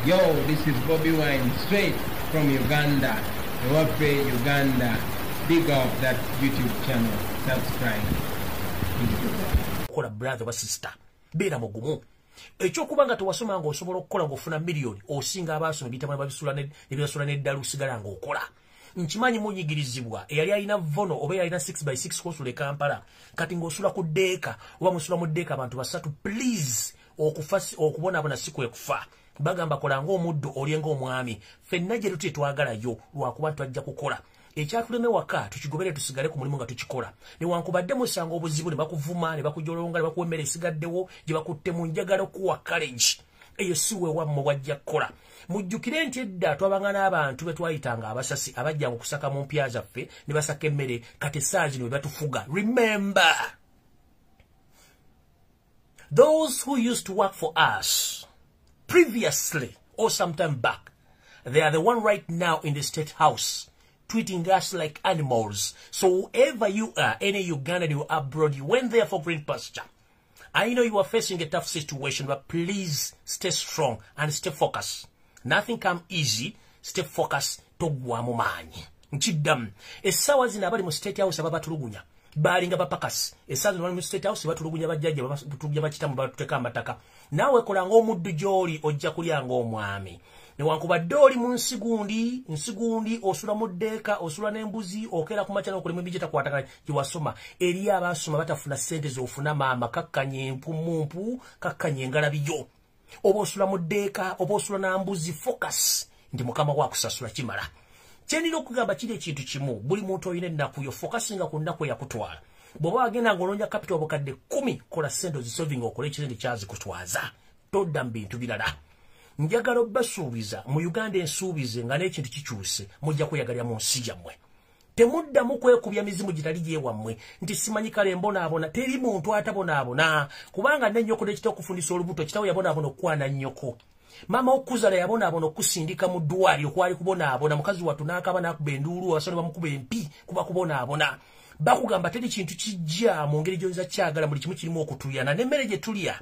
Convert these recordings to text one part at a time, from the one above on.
Yo, this is Bobi Wine, straight from Uganda. Ewaffe, Uganda. Big up that YouTube channel. Subscribe. Kola brother wa sister. Bera mugumu. Ekyokuba tewasoma ng'osobola okukola ng'ofuna miliyoni osinga abasoma bitamwe babisula n'eddalu sigala ng'okola. Nkimanyi munyigirizibwa eyali alina vono oba yalina 6x6 kosula Kampala kati ng'osula ku ddeeka oba musula mu ddeeka abantu basatu please okubonaabona si kwe kufa. Bagamba kola ng'omuddu olye ng'omwami ffenna gye tuti twagalayo lwakuba twajja kukola. Ekyatuleme waka tukigobere tusigale ku mulimu nga tukikola. Newankubadde musanga obuzibu ne bakuvuma ne bakujolonga ne bakuwa emmere esigaddewo gye bakutte mu njagala okuwa college. Eyo si we wammwe wajja kukola. Mujjukire nti edda twabanga n'abantu be twayitanga abasasi abajjanga okusaka mu mpya zaffe ne basaka emmere kati essaazi ne batufuga. Remember, those who used to work for us previously or sometime back, they are the one right now in the State House treating us like animals. So whoever you are, any Ugandan you abroad, you went there for green pasture. I know you are facing a tough situation, but please stay strong and stay focused. Nothing come easy. Stay focused. Togwa mumanyi. Nchidam. Esawa zina abali mu State House ababatulugunya. Balinga bapakasi. Esawa zina abali mu State House abatulugunya bajaji abatulugunya bakitamu batuteka amataka. Nawe kola ng'omuddu gy'oli ojja kulya ng'omwami. Newankubadde oli mu nsigundi osula mu ddeeka osula n'embuzi okera ku makya n'okulima ebijja takwatagana gye wasoma eri abasoma batafuna ssente z'ofuna maama kakkanya empumumpu kakkanya engalabiyo oba osula mu ddeeka oba osula n'ambuzi focus nti mukama waakusasula kimala. Kyenira okugamba kiri ekintu kimu buli muntu olina ennaku yo focusinga ku nnaku eyakutwala. Bw'oba wagenda ng'olonja capital obukadde 10 kola ssente ozisolving okole ekirende kyazikutwaza todda mu bintu birala. Njagala basuubiza mu Uganda ensuubize nga n'ekintu kikyuse mujja kweyagalira mu nsi yammwe. Temuddamu kwekubya mizimu gitali gyewammwe nti simanyi kale mbonaabona teri muntu atabonaabona kubanga nnyoko n'ekitabo okufundisa olubuto kitawo yabonaabona okukwana nnyoko. Mama okuzala yabonaabona okusindika mu ddwaliro kwali kubonaabona mukazi wattu n'akaba n'akuba enduulu asole bamukuba empi kuba kubonaabona. Bakugamba teri kintu kijja mu ngeri gy'oyinza kyagala buli kimu kirimu okutuyana n'emmere gye tulya.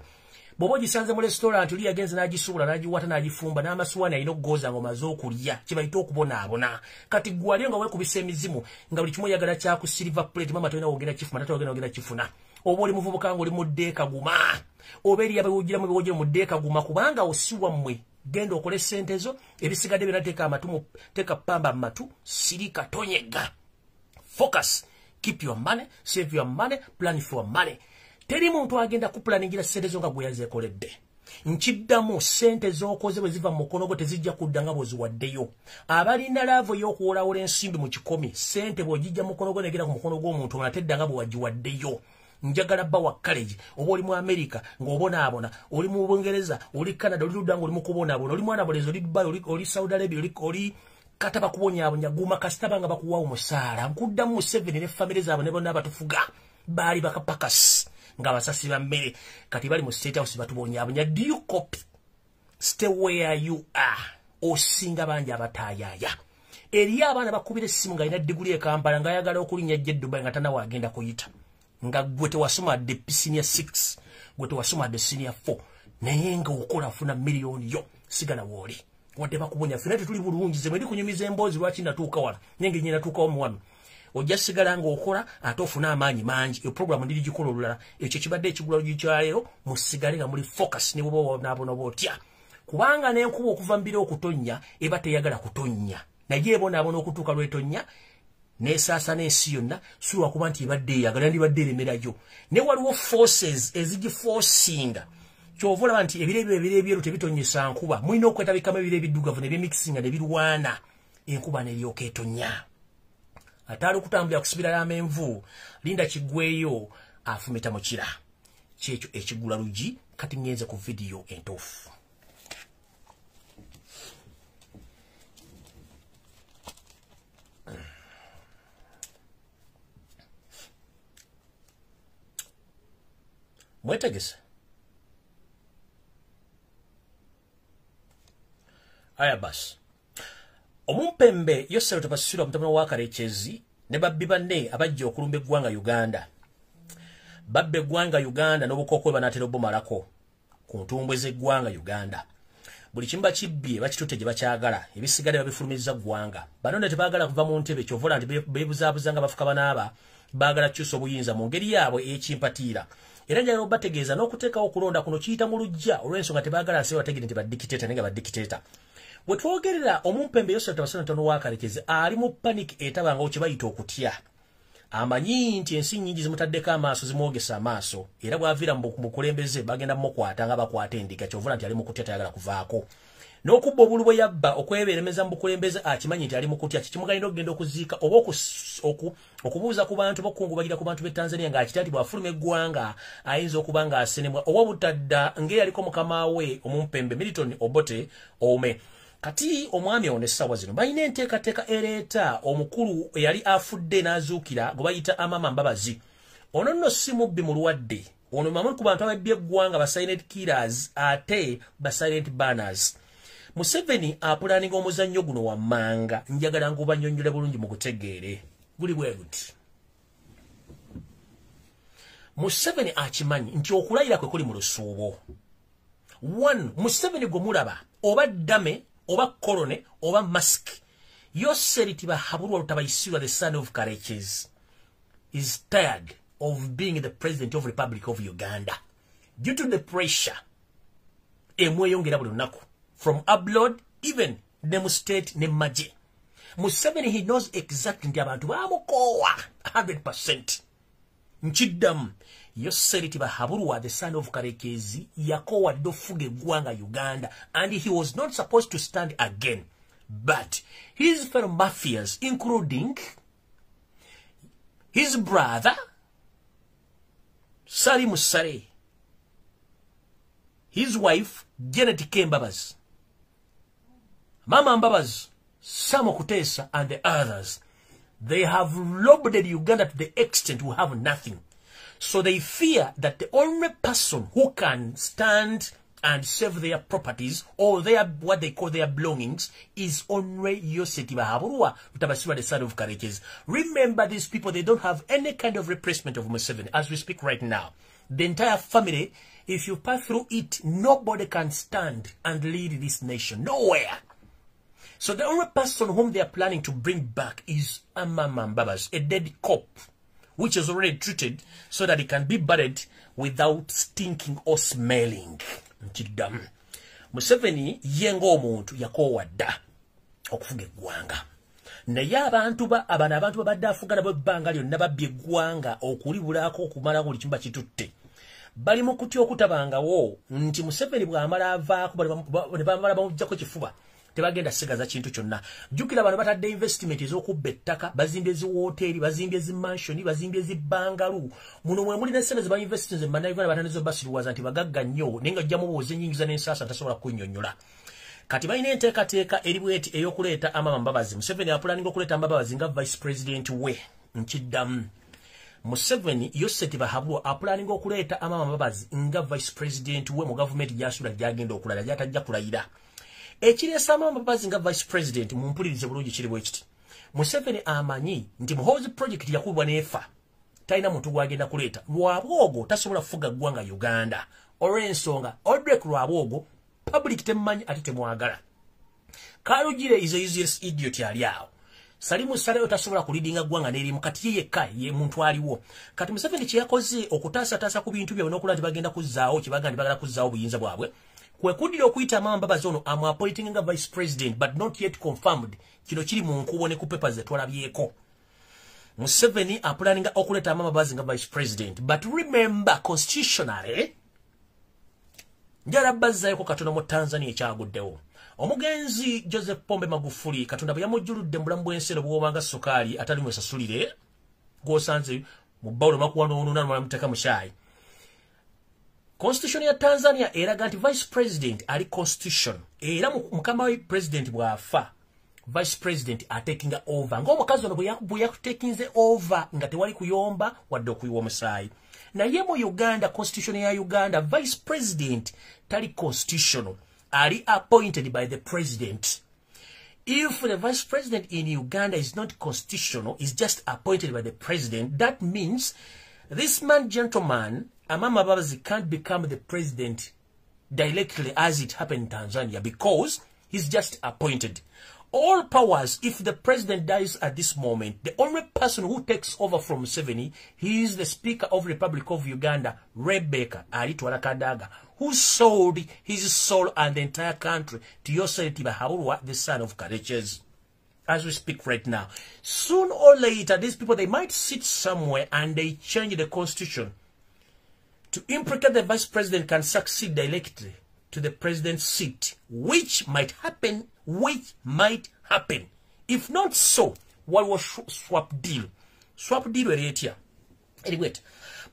Bw'oba gisanze mu restaurant oli yagenze n'agisuula n'agiwata n'agifumba n'amasuwaani alina okugoza ng'omaze okulya kye bayita okubonaabona. Kati ggwe ali nga weekubisa emizimu nga buli kimu oyagala kyaku silver plate mama tolina wogera kifuna tata wogera kifuna. Oba oli muvubuka ng'oli mu ddeeka guma oba eri abewujiramu ebiwojero mu ddeeka guma kubanga osiwa mmwe genda okole ssente zo ebisigadde byonna teeka amatu teeka pamba mu matu sirika tonyega. Focus. Keep your money, save your money, plan for money. Teri muntu agenda kupulaningira ssente zo nga gwe yazeekoledde. Nkiddamu ssente z'okoze bwe ziva mu mukono gwo tezijja kudda nga bw'oziwaddeyo. Abalina laavu y'okuwolawula ensimbi mu kikomi ssente bw'ogijja mu mukono gwo negera ku mukono gw'omuntu omulala tedda nga bwe wagiwaddeyo. Njagala bba wa college oba oli mu America ng'obonaabona oli mu Bungereza oli Canada oli ludda ng'oli mu kubonaabona oli mwana bulezi oli Dubai oli Saudi Arabia oli kata bakubonyaabonya guma kasita banga bakuwa omusaala nkuddamu mu 7 ne family zaabwe ne bonna abatufuga baali bakapakasi nga basasi ba mmere kati bali mu State House batubonyaabonya. Do you copy? Stay where you are. Osinga bangi abataayaaya. Eri abaana bakubira essimu nga alina diguli e Kampala nga ayagala okulinnya jje Dubai nga tanawe agenda kuyita. Nga gwe tewasoma de senior 6 gwe tewasoma de senior 4 naye nga okola afuna miliyoni yo sigala wooli. Wadde bakubonya fena tetuli bulungi ze mwedi kunyumiza emboozi lwaki natuuka wala nenge nyina natuuka omuwano ojja sigala nga okola ate ofuna amaanyi mangi. Iyo program ndiri gikola olulala ekyo kibadde ekigula kyaleero musigale nga muli focus ne bwoba wonaabona bwotya kubanga n'enkuba okuva mbira okutonnya eba teyagala kutonnya naye ebonaabona okutuuka lwetonya n'esaasa n'ensi yonna suwa kuba nti ebadde eyagala ndibadde eremerayo ne waliwo forces ezigiforcinga kyova olaba nti ebire ebyeru tebitonyesa nkuba mulina okwetabikamu ebire ebiddugavu ne byemixinga ne birwana enkuba neryoka etonya. Atali okutambulira kusibira amenvu linda kigweyo afumita mukira kyekyo ekigula lugi kati ngenze ku video entuufu. Mwetegese aya basi omumpembe yosero tebasisirwa mutabano wa Karekezi ne babbi banne abajja okulumba eggwanga Uganda. Babbe eggwanga Uganda n'obukoko banatera obumalako ku ntumbwe z'eggwanga Uganda. buli kimba kibbye bakitutte gye bakyagala ebisigale babifulumiza ggwanga bano ne tebaagala kuva mu ntebe kyovola nti beebuzaabuza nga bafuka banaaba baagala kyusa obuyinza mu ngeri yaabwe ekimpatiira era njagala obategeeza n'okuteekawo okulonda kuno kiyita mu lujja olw'ensonga tebaagala nsi bategere nti baddikiteeta naye nga baddikiteeta bwe twogerera omumpembe Yosef Tabasanatono w'Akarekezi ali mu panic etabanga kye bayita okutya amanyi nti ensi nnyingi zimutaddeko amaaso zimwogesa amaaso era bw'aviira mu kulembeze bagenda mukwata nga bakwata endiga kyovula nti ali mu kutya tayagala kuvaako n'okubba obulu bwe yabba okwebeeremeza mu bukulembeze akimanyi nti ali mu kutya kikimugalina okugenda okuziika oba okubuuza ku bantu bokungubagira ku bantu b'e Tanzania ng'akitya nti bw'afuluma eggwanga ayinza okuba ng'asenemwa oba butadda ng'eyaliko mukama we omumpembe Milton Obote Ome kati omwami ono essaawa zino balina enteekateeka ereeta omukulu eyali afudde n'azuukira gwe bayita Amama Mbabazi ono nno si mubbi mulwadde ono mamu ku bantu ababbye eggwanga ba silent killers ate ba silent banners Museveni apulaninga omuzannyo guno wammanga njagala ngubanyonnyole bulungi mu kutegeere guli bwe guti Museveni akimanyi nti okulayira kwe kuli mu lusuubo 1 Museveni gwe mulaba oba ddame oba kolone oba mask Yosef Tibahabulwa Lutabayisirwa the son of Karekezi is tired of being the president of the Republic of Uganda due to the pressure emweyongera buli lunaku from abroad even ne state ne maje Museveni he knows exactly nti abantu bamukoowa 100% nchiddamu Yosef Tibahabulwa the son of Karekezi yakoowa ddofuga eggwanga Uganda and he was not supposed to stand again but his fellow mafias including his brother Sali Musare, his wife Janet Kembabas, Mama Mbabas, Samo Kutesa and the others, they have robbed Uganda to the extent we have nothing. So they fear that the only person who can stand and save their properties or their what they call their belongings is only Yosef Tibahabulwa Lutabasirwa the son of Karekezi. Remember these people, they don't have any kind of replacement of Museveni as we speak right now. The entire family, if you pass through it, nobody can stand and lead this nation. Nowhere. So the only person whom they are planning to bring back is Amama Mbabas, a dead corpse, which is already treated so that it can be buried without stinking or smelling. Nchidamu. Museveni yengo omuntu yakoowa dda okufuga eggwanga. Naye abantu babadde afuga nabo ebbanga lyonna babbye eggwanga okulibulako okumala buli kimu bakitutte. Bali mu kutya okutabangawo nti Museveni bw'amala avaako ne bamala bamuggyako kifuba. Tebagenda sigaza kintu kyonna. Jjukira bano batadde investment ez'okubba ettaka, bazimbye ziwooteeri, bazimbye zimansioni, bazimbye zibbangalu. Muno mwe muli n'essente ze bainvestinze mu bannayuganda batandise basiruwaza nti bagagga nnyo naye nga ajjamu buuza ennyingiza n'ensaasa tasobola kunnyonnyola. Kati balina enteekateeka eri bweti ey'okuleeta Amama Mbabazi. Museveni apulaninga okuleeta Mbabazi nga vice president we. Nkiddamu. Museveni Yosef Tibahabulwa apulaninga okuleeta Amama Mbabazi nga vice president we mu gavumenti gy'asuula gy'agenda okulala gy'atajja kulayira. Ekiresa Amama Mbabazi nga vice president mumpulirize bulungi kiri bwe kiti. Museveni amanyi nti Muhoozi project yakubwa n'efa. Talina muntu gwagenda kuleeta. Lwabwogo tasobola kufuga ggwanga Uganda. Olw'ensonga Odrek Lwabwogo public temmanyi ate temwagala. Kalugire is a useless idiot yali awo. Salimu Saleyo tasobola kulidinga ggwanga n'erimu kati ye yekka ye muntu aliwo. Kati Museveni kye yakoze okutaasataasa ku bintu byabwe n'okulaba nti bagenda kuzzaawo kye bagamba nti bagala kuzzaawo obuyinza bwabwe. Kwe kuddira okuyita Amama Mbabazi ono appointing nga vice president but not yet confirmed. Kino kiri mu nkubo ne ku papers ze twalabyeko. Museveni apulaninga okuleeta Amama Mbabazi nga vice president but remember constitutionally njala bazzayeko Katonda mu Tanzania ekyaguddewo. Omugenzi Joseph Pombe Magufuli Katonda bwe yamujjuludde mu bulamu bw'ensi bw'obanga ssukaali atali mwesasulire gw'osanze mu bbawulo makuwa n'onona n'omuteeka mu caayi. Constitution ya Tanzania eraga nti vice president ali constitution era mukama we president bw'afa vice president atakinga over ng'omukazi ono bwe yakutekinze over nga tewali kuyomba wadde okuyiwa omusaayi. Naye mu Uganda, constitution ya Uganda, vice president tali constitutional, ali appointed by the president. If the vice president in Uganda is not constitutional, is just appointed by the president, that means this man, gentleman, Amama Mbabazi can't become the president directly as it happened in Tanzania because he's just appointed. All powers, if the president dies at this moment, the only person who takes over from Museveni, he is the Speaker of the Republic of Uganda, Rebecca Alitwala Kadaga, who sold his soul and the entire country to Yosef Tibahaurwa, the son of Kareches. As we speak right now. Soon or later, these people, they might sit somewhere and they change the constitution to implicate the vice president can succeed directly to the president's seat, which might happen. If not so, what was swap deal? Swap deal with it here. Anyway,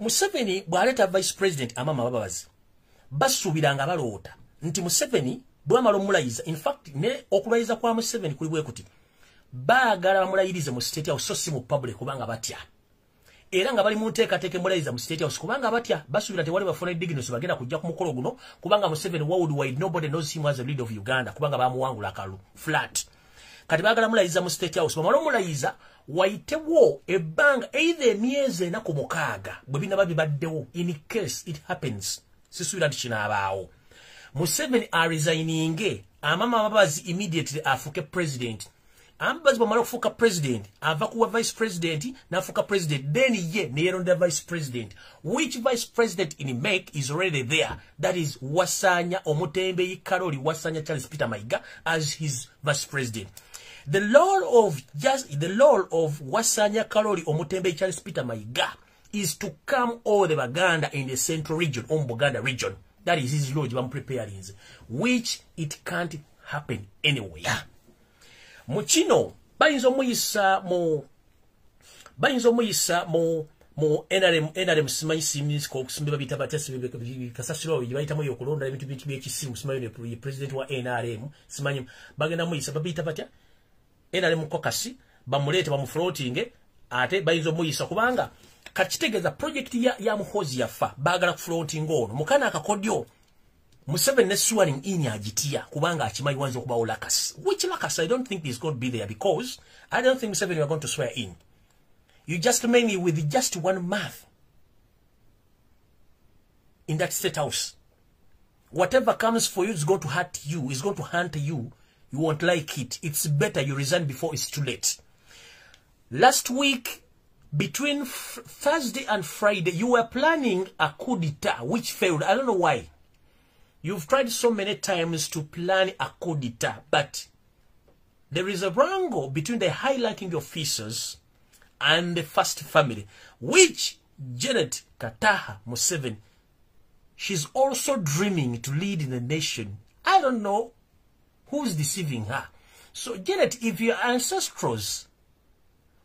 Museveni bwaleta vice president amama babazi. Basubiranga balota. Nti Museveni bwamala omulayiza. In fact, ne okulayiza kwa Museveni kuli bwe kuti. Baagala bamulayirize mu state house so si mu public kubanga batya. Era nga bali mu nteekateeka mulayiza mu state house kubanga batya basubira tewali bafuna dignity bagenda kujja ku mukolo guno kubanga Museveni worldwide nobody knows him as the leader of Uganda kubanga bamuwangula akalu flat. Kati baagala mulayiza mu state house bamala omulayiza waitewo ebbanga either emyezi ena ku mukaaga bwe binaba bibaddewo in case it happens sisuubira nti kinaabaawo. Museveni resigninge amama babazi immediately afuke president. Ambazi bamala okufuka president ava kuwa vice president nafuka president then ye neyeronda vice president, which vice president in make is already there, that is Wasanya Omutembeyi Karoli Wasanya Charles Peter Mayiga as his vice president. The law of Wasanya Karoli Omutembeyi Charles Peter Mayiga is to come all the Baganda in the central region, Buganda region. That is his law preparing, which it can't happen anywhere. Muchino bayinza omuyisa mu NRM simanyi simis ko kusimba bita batese kasasiro yibayita mu yokulonda ebintu by'ekisimu simanyi ne president wa NRM simanyi bagenda muyisa babita batya NRM kokasi bamulete bamufloating ate bayinza omuyisa kubanga kakitegeza project ya muhozi yafa bagala kufloating ono mukana akakodyo Museveni ne swearing in agitia kubanga achimanyi wanzo kubawo lakas. Which lakas? I don't think he's going to be there because I don't think Museveni are going to swear in. You just mainly with just one mouth in that state house. Whatever comes for you is going to hurt you, is going to hunt you. You won't like it. It's better you resign before it's too late. Last week, between Thursday and Friday, you were planning a coup d'etat which failed. I don't know why. You've tried so many times to plan a coup d'etat, but there is a wrangle between the high-ranking officers and the first family, which Janet Kataha Museveni, she's also dreaming to lead in the nation. I don't know who's deceiving her. So, Janet, if your ancestors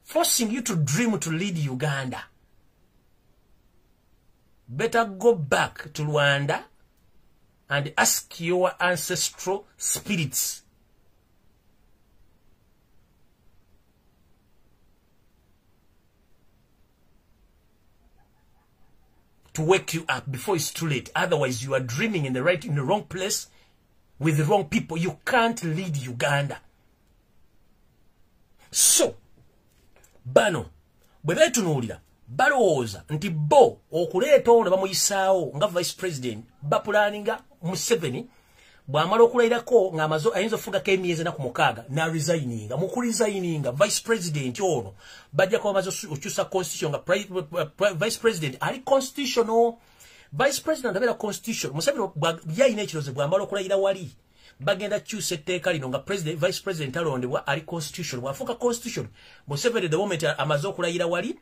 forcing you to dream to lead Uganda, better go back to Rwanda and ask your ancestral spirits to wake you up before it's too late. Otherwise, you are dreaming in the wrong place with the wrong people. You can't lead Uganda. So, bano bwe tunuulira balowooza nti bo okuleeta ono bamuyisaawo nga vice president bapulaninga Museveni bw'amala okulayirako ng'amaze ayinza okufugako emyezi ena ku mukaaga n'aresigninga mu kuresigninga vice president ono bajja kuba bamaze okyusa constitution nga vice president ali constitutional vice president abeera constitution. Museveni yalina ekirozo bw'amala okulayira wali bagenda kyusa etteeka lino nga vice president alondebwa ali constitution. Bw'afuuka constitution Museveni the moment amaze okulayira wali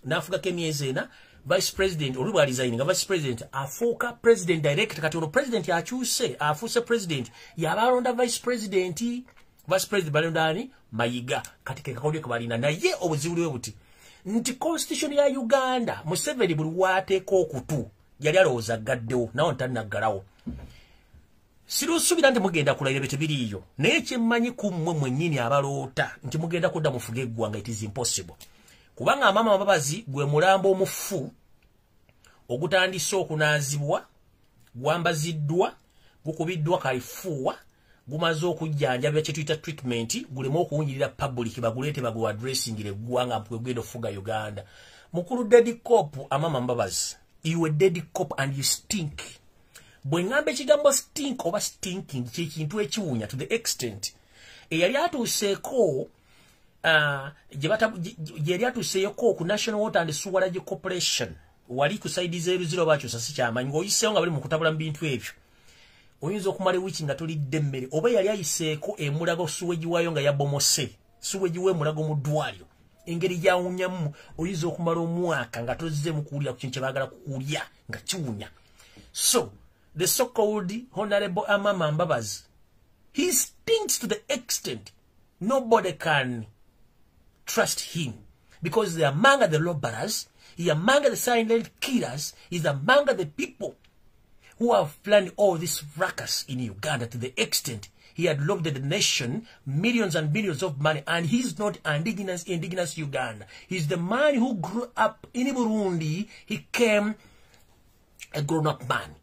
n'afugako emyezi ena vice president oli bw'alisigning nga vice president afuuka president direct. Kati ono president akyuse afuuse president yabalonda vice president balonda ani Mayiga. Kati ke kakodyo ke balina naye obuzibu bwe buti nti constitution ya Uganda Museveni buli waateeka okutu yali alowooza gaddewo nawo ntanaggalawo. Sirusuubira nti mugenda kulayira bye tebiriiyo naye kyemmanyi ku mmwe mwennyini abaloota nti mugenda kudda mufuge eggwanga it is impossible. Kubanga amama ababazi gwe mulambo omufu ogutandise okunaazibwa gwambaziddwa gukubiddwa kalifuuwa gumaze okujjanjabya kye tuyita treatment gulemu okuwunyirira public baguleete bagu addressingire eggwanga mpwegenda okufuga Uganda. Mukulu Daddy Cop amama mbabazi, you a Daddy Cop and you stink. bwe ngamba ekigambo stink oba stinking kyekintu ekiwunya to the extent eyali atuuseeko yali atuuseeko ku National Water and Sewerage Corporation wali ku saidi zero bakyusa si kyamanyi ng'oyiseewo nga bali mu kutabula mu bintu ebyo oyinza okumala ewiki nga tolidde emmere oba yali ayiseeko emulago suweji waayo nga yabomose suweji w'emulago mu ddwaliro engeri gyawunyamu oyinza okumala omwaka nga tozzeemu kuwulira ku kintu kye baagala kuwulya nga kiwunya. So the so-called Honorable Amama Mbabazi, he stinks to the extent nobody can trust him because they are among the robbers, he among the silent killers, he's among the people who have planned all this ruckus in Uganda to the extent he had robbed the nation millions and billions of money, and he's not indigenous Uganda. He's the man who grew up in Burundi. He came a grown-up man.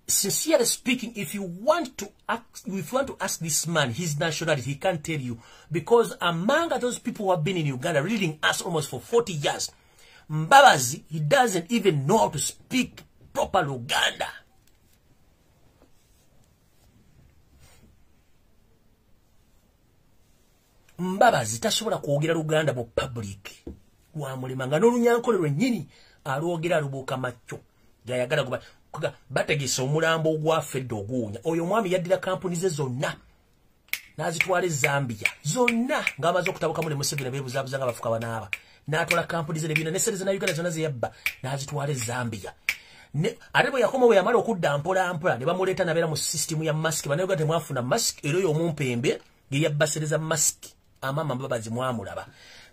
Sincerely speaking, if you want to ask this man his nationality, he can't tell you, because among those people who have been in Uganda reading us almost for 40 years, Mbabazi, he doesn't even know how to speak proper Luganda. Mbabazi tasobola kwogera Luganda mu public wamulema nga n'olunyankole lwennyini alwogera alubuuka macco gyayagala bategese omulambo ogwafedde oguwunya. Oyo omwami yaddira kampuni ze zonna n'azitwala Zambia zonna ng'amaze okutabukamu ne Museveni beebuzaabuza nga bafuka banaaba n'atwala kampuni ze nebina nesereza na Uganda zonna ze yabba n'azitwala Zambia. Ate bwe yakoma bwe yamala okudda mpola ne bamuleeta nabeera mu sisitimu ya masiki banayoga temwafuna masiki era oyo omumpembe ge yabbasereza masiki Amama Mbabazi mwamulaba.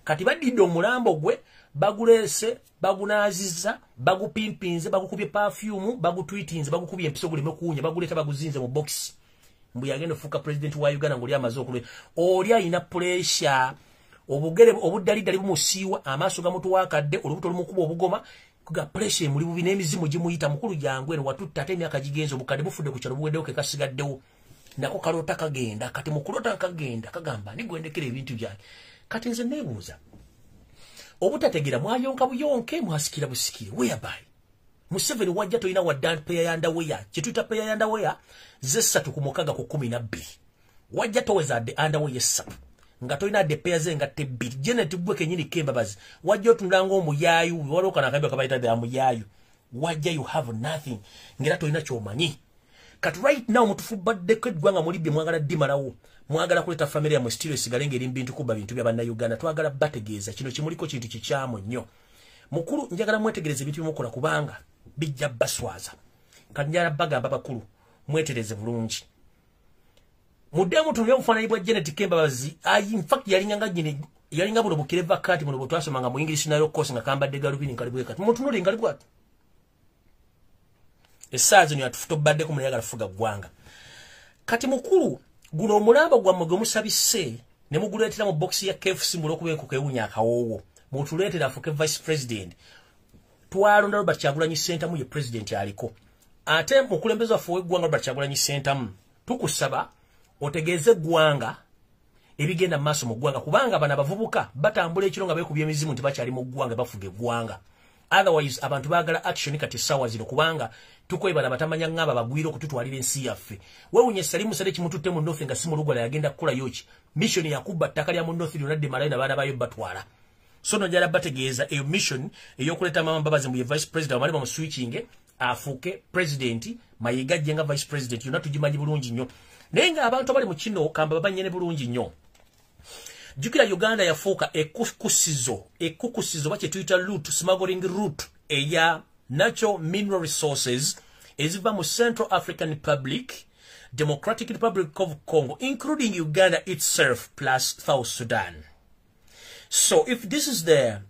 Kati badidde omulambo gwe baguleese bagunaazizza bagupimpinze bagukubye perfume bagutwitinze bagukubye empiso guleme kuwunya baguleeta baguzinze mu box mbu yagenda ofuuka president wa Uganda ng'oli amaze okulwe oli alina pressure obugere obuddaliddali bumusiiwa amaaso gamutuwaakadde olubuto lumukuba obugoma kuga pressure muli bubi n'emizimu gimuyita mukulu jangu eno watutta ate emyaka gigenze obukadde bufudde ku kyalo buweddewo ke kasigaddewo nako kalota kagenda kati mukulota kagenda kagamba nigwendekera ebintu byange. Kati nze neebuuza obutategera mwayonka buyonke mwasikira busikire whereby Museveni wajja toyina wadda peya ya underwear kyetuyita peya ya underwear z'essatu ku mukaga ku 12 wajja toweza adde underwear essatu nga toyina adde peya ze ngatte bbiri Janet gwe kenyini Mbabazi wajja otundanga omuyaayu waloka nakabya kabayita the amuyaayu wajja you have nothing ngera toyina kyomanyi. Kati right now mutufu badde kwegwanga mulibye mwagala dimalawo mwagala kuleta family ya mustiro esigale ngeri mbintu kuba bintu bya banna Uganda twagala bategeeza kino kimuliko kintu kikyamu nnyo mukulu njagala mwetegereze bintu bimukola kubanga bijja baswaza kati njala bagamba bakulu mwetereze bulungi mudemu tulya obufaananyi bwa Janet Mbabazi in fact yalinga buno bukire vakati muno bwetwasomanga mu English nayo course nga kambadde galubini nkalibwe kati mutunule nkalibwe ati esaazi nyo atufuto badde ku muyaga fuga gwanga. Kati mukulu guno omulambo gwammwe gwe musabise ne muguleetera mu box ya KFC mulokuba enkoko ewunya akawoowo mutuleetera afuke vice president twalonda Robert Kyagulanyi Center mu ye president aliko ate mukulembeza waffe w'eggwanga Robert Kyagulanyi Center mu tukusaba otegeeze eggwanga ebigenda mu maaso mu ggwanga kubanga bana bavubuka batambula ekiro nga beekubya emizimu nti bakyali mu ggwanga bafuga eggwanga. Otherwise abantu baagala action kati sawa zino kubanga tukwebala batamanya ngamba bagwira okututwalira ensi yaffe wewunye Salimu Sale kimututte mu North nga simu lugala yagenda kukula yoki mission yakubba ttaka lya mu North lyonna Malayina baana bayo batwala so no jala bategeeza eyo mission eyokuleta Mama Mbabazi mu vice president amali mu switching afuke president Mayiga jenga vice president yonna tugimanyi bulungi nnyo naye nga abantu bali mu kino kamba babanyene bulungi nnyo. Jukira Uganda yafuuka ekukusizo bakye tuyita route smuggling route eya natural mineral resources eziva mu Central African Republic, Democratic Republic of Congo, including Uganda itself plus South Sudan. So if this is the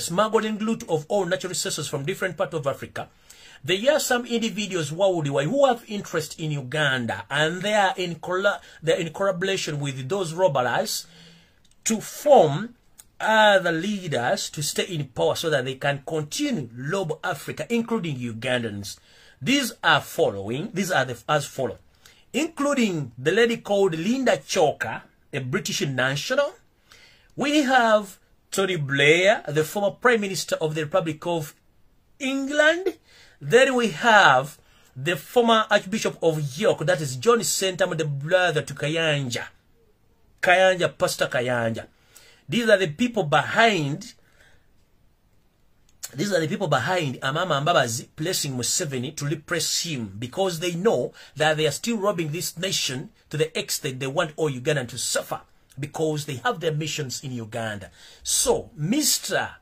smuggling route of all natural resources from different parts of Africa, there are some individuals who have interest in Uganda and they are in collaboration with those robbers to form other leaders to stay in power so that they can continue rob Africa, including Ugandans. These are as follow, including the lady called Linda Choka, a British national. We have Tony Blair, the former Prime Minister of the Republic of England. Then we have the former Archbishop of York, that is John Sentamu, the brother to Kayanja, Pastor Kayanja. These are the people behind. These are the people behind Amama Mbabazi placing Museveni to repress him, because they know that they are still robbing this nation to the extent they want all Ugandans to suffer, because they have their missions in Uganda. So, Mr.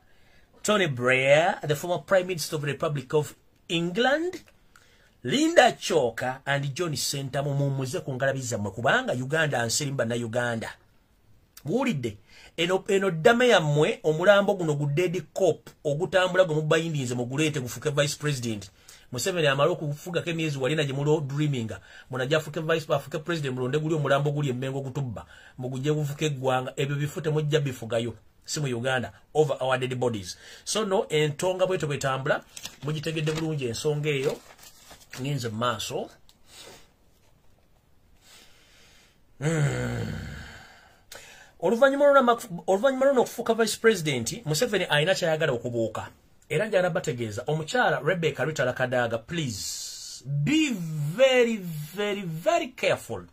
Tony Blair, the former Prime Minister of the Republic of England, Linda Choka and John Sentamu mumuze kungalabiza mwe kubanga Uganda anserimba na Uganda. Wulidde eno dame yammwe omulambo guno gudedi cop ogutambula gumubayindinze mugulete gufuke vice president. Museveni amalo kufuga ke myezi walina je mulo dreaminga munaja fuke vice afuke president mulonde guli omulambo guli emmengo kutubba muguje gufuke gwanga ebyo bifute mujja bifugayo simu Uganda over our dead bodies. So no entonga bweto betambula mugitegedde bulungi ensonga eyo nginze maaso. Oluvanyuma n'okufuuka vice president, Museveni ayina kyayagala okubuuka. Era njagala bategeeza omukyala Rebecca Ritala Kadaga, please be very, very, very careful.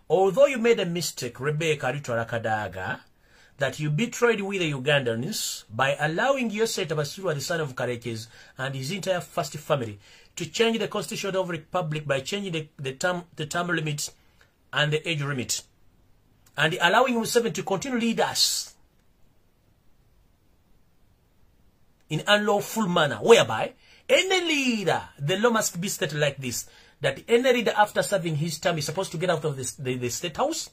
Although you made a mistake, Rebecca Ritala Kadaga, that you betrayed with the Ugandans by allowing Yosef Basura, the son of Karekes, and his entire first family to change the constitution of the republic by changing the term limit and the age limit, and allowing Museveni to continue to lead us in unlawful manner, whereby any leader, the law must be stated like this, that any leader after serving his term is supposed to get out of the State House,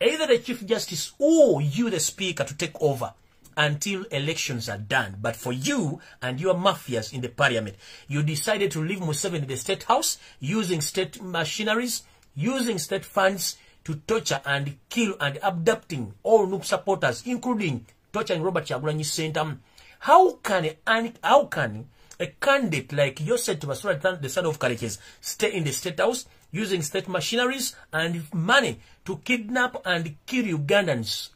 either the Chief Justice or you, the Speaker, to take over until elections are done. But for you and your mafias in the parliament, you decided to leave Museveni in the State House, using state machineries, using state funds to torture and kill and abducting all NUP supporters, including torturing Robert Kyagulanyi Ssentamu. How can a candidate like Yosef Basura, the son of Karekes, stay in the State House using state machineries and money to kidnap and kill Ugandans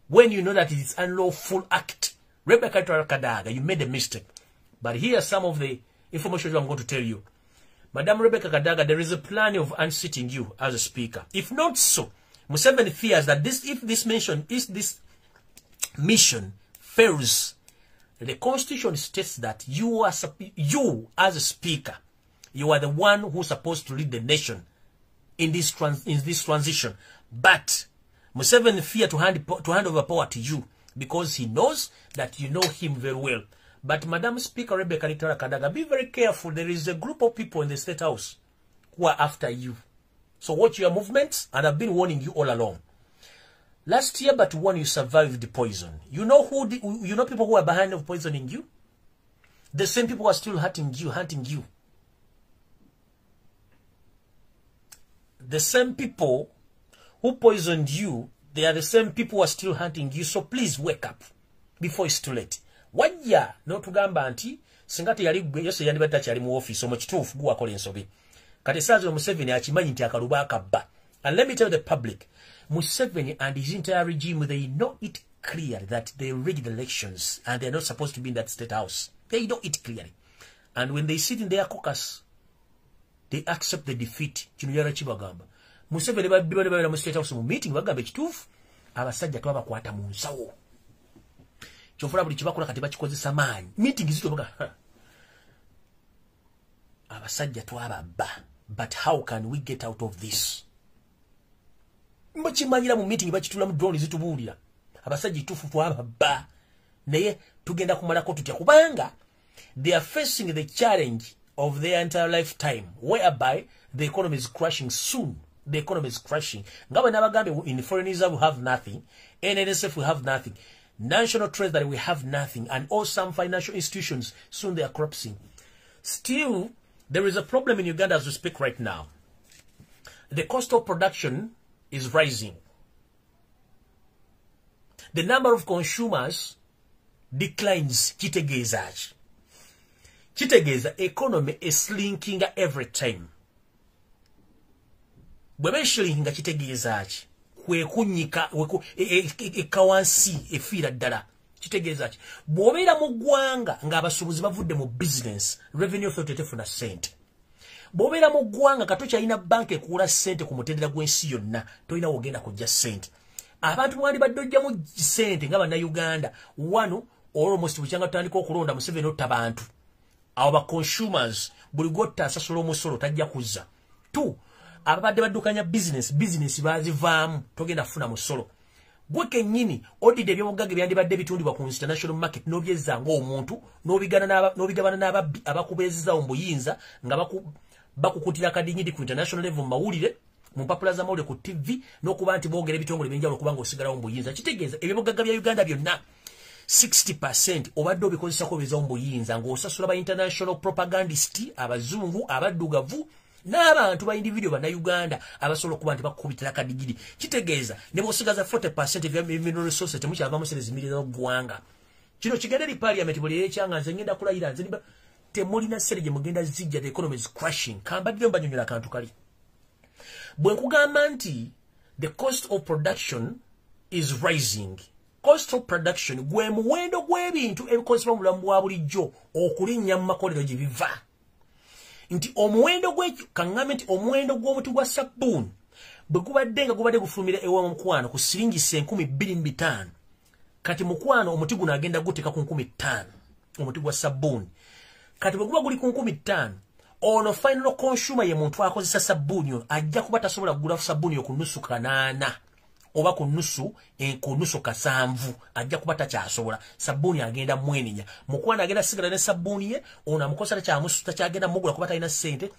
when you know that it is an unlawful act? Rebecca Kadaga, you made a mistake. But here are some of the information I'm going to tell you. Madam Rebecca Kadaga, there is a plan of unseating you as a speaker. If not so, Museveni fears that if this mission fails, the constitution states that you as a speaker, you are the one who's supposed to lead the nation in this transition. But Museveni fears to hand over power to you, because he knows that you know him very well. But Madam Speaker Rebecca Kadaga, be very careful. There is a group of people in the State House who are after you. So watch your movements, and I've been warning you all along. Last year, but when you survived the poison, you know people who are behind of poisoning you? The same people who are still hunting you. The same people who poisoned you, they are the same people who are still hunting you. So please wake up before it's too late. Wajja n'otugamba nti singa teyali Yose yandibadde akyali mu office omukituufu guwakola ensobi. Kati saazi Museveni akimanyi nti akaluba akabba. And let me tell the public, Museveni and his entire regime, they know it clearly that they rigged elections and they're not supposed to be in that State House. They know it clearly. And when they sit in their caucus, they accept the defeat. Kinuyara kibagamba. Museveni bali mu State House mu meeting bagamba ekituufu abasajja twabakwata mu nsawo. Kyofuna buli kibakola kati bakikozesa maanyi. Meeting zito baga. Abasajja twababba. But how can we get out of this? Mbachimanyira mu meeting bachitula mu drone zitubuulira. Abasajja itufu twababba. Naye tugenda kumalako tutya kubanga they are facing the challenge of their entire lifetime, whereby the economy is crashing soon. The economy is crashing. Ngabe nabagambe in foreignism we have nothing. NSF we have nothing. National Treasury we have nothing. And all some financial institutions, soon they are collapsing. Still, there is a problem in Uganda as we speak right now. The cost of production is rising. The number of consumers declines. Kitegeeza economy is slinking every time. Bwebe shrinkinga kitegeeza kwe kunyika ekawansi efira ddala. Kitegeeza bw'obeera mu ggwanga ng'abasuubuzi bavudde mu business, revenue authority tefuna ssente. bobera mu ggwanga katocha ina bank ekula sente ku mutendera gw'ensi yonna toyina wogenda kujja sente abantu mwandi badojja mu sente nga bana Uganda wano almost bukyanga tutandika okulonda mu 7 otta bantu abo ba consumers buli gotta asasula omusolo tajja kuzza tu ababadde baddukanya business bazivaamu togenda kufuna musolo gwe kennyini odide ebyobugagga byandibadde bitundibwa ku international market n'obyezza ng'omuntu n'obigabana n'ababbi abakubeezezaawo mu buyinza nga bakukutira kadingidi ku international level mu mawulire mu mpapula z'amawulire ku TV n'okuba nti boogera ebitongole by'enjawulo kubanga osigalawo mu buyinza kitegeeza ebyobugagga bya Uganda byonna 60% obadde obikozesako bezawo mu buyinza ng'osasula ba international propagandist abazungu abaddugavu n'abantu ba individual bana Uganda abasobola okuba nti bakubitira kadigidi kitegeeza ne bosigaza 40% ebya mineral resources temukyavamu sente zimirira ggwanga kino kigenda li parliament buli yekyanga nze ngenda kulayira nze temulina sente gye mugenda zijja the economy is crashing kambadde mbanyonyola akantu kali bwe nkugamba nti the cost of production is rising cost of production gwe muwendo gw'ebintu ebikozesebwa mu bulamu bwa bulijjo okulinnya mu makolero gye biva nti omuwendo kaŋŋambe nti omuwendo gw'omuti gwa sabbuuni bwe gubadde nga gubadde gufulumira ewa mukwano ku siringisa 2,500 kati mukwano omuti guno agenda guteeka ku 5,000 omuti gwa sabbuuni kati bwe guba guli ku 5,000 ono final consumer ye muntu akozesa sabbuuni ajja kuba tasobola kugula sabbuuni ku nusu 8 oba ku nusu 7 ajja kuba takyasobola sabbuuni agenda mwenenya mukwano agenda sigala ne sabbuuni ye ono amukozesa takyagenda mugula kuba talina sente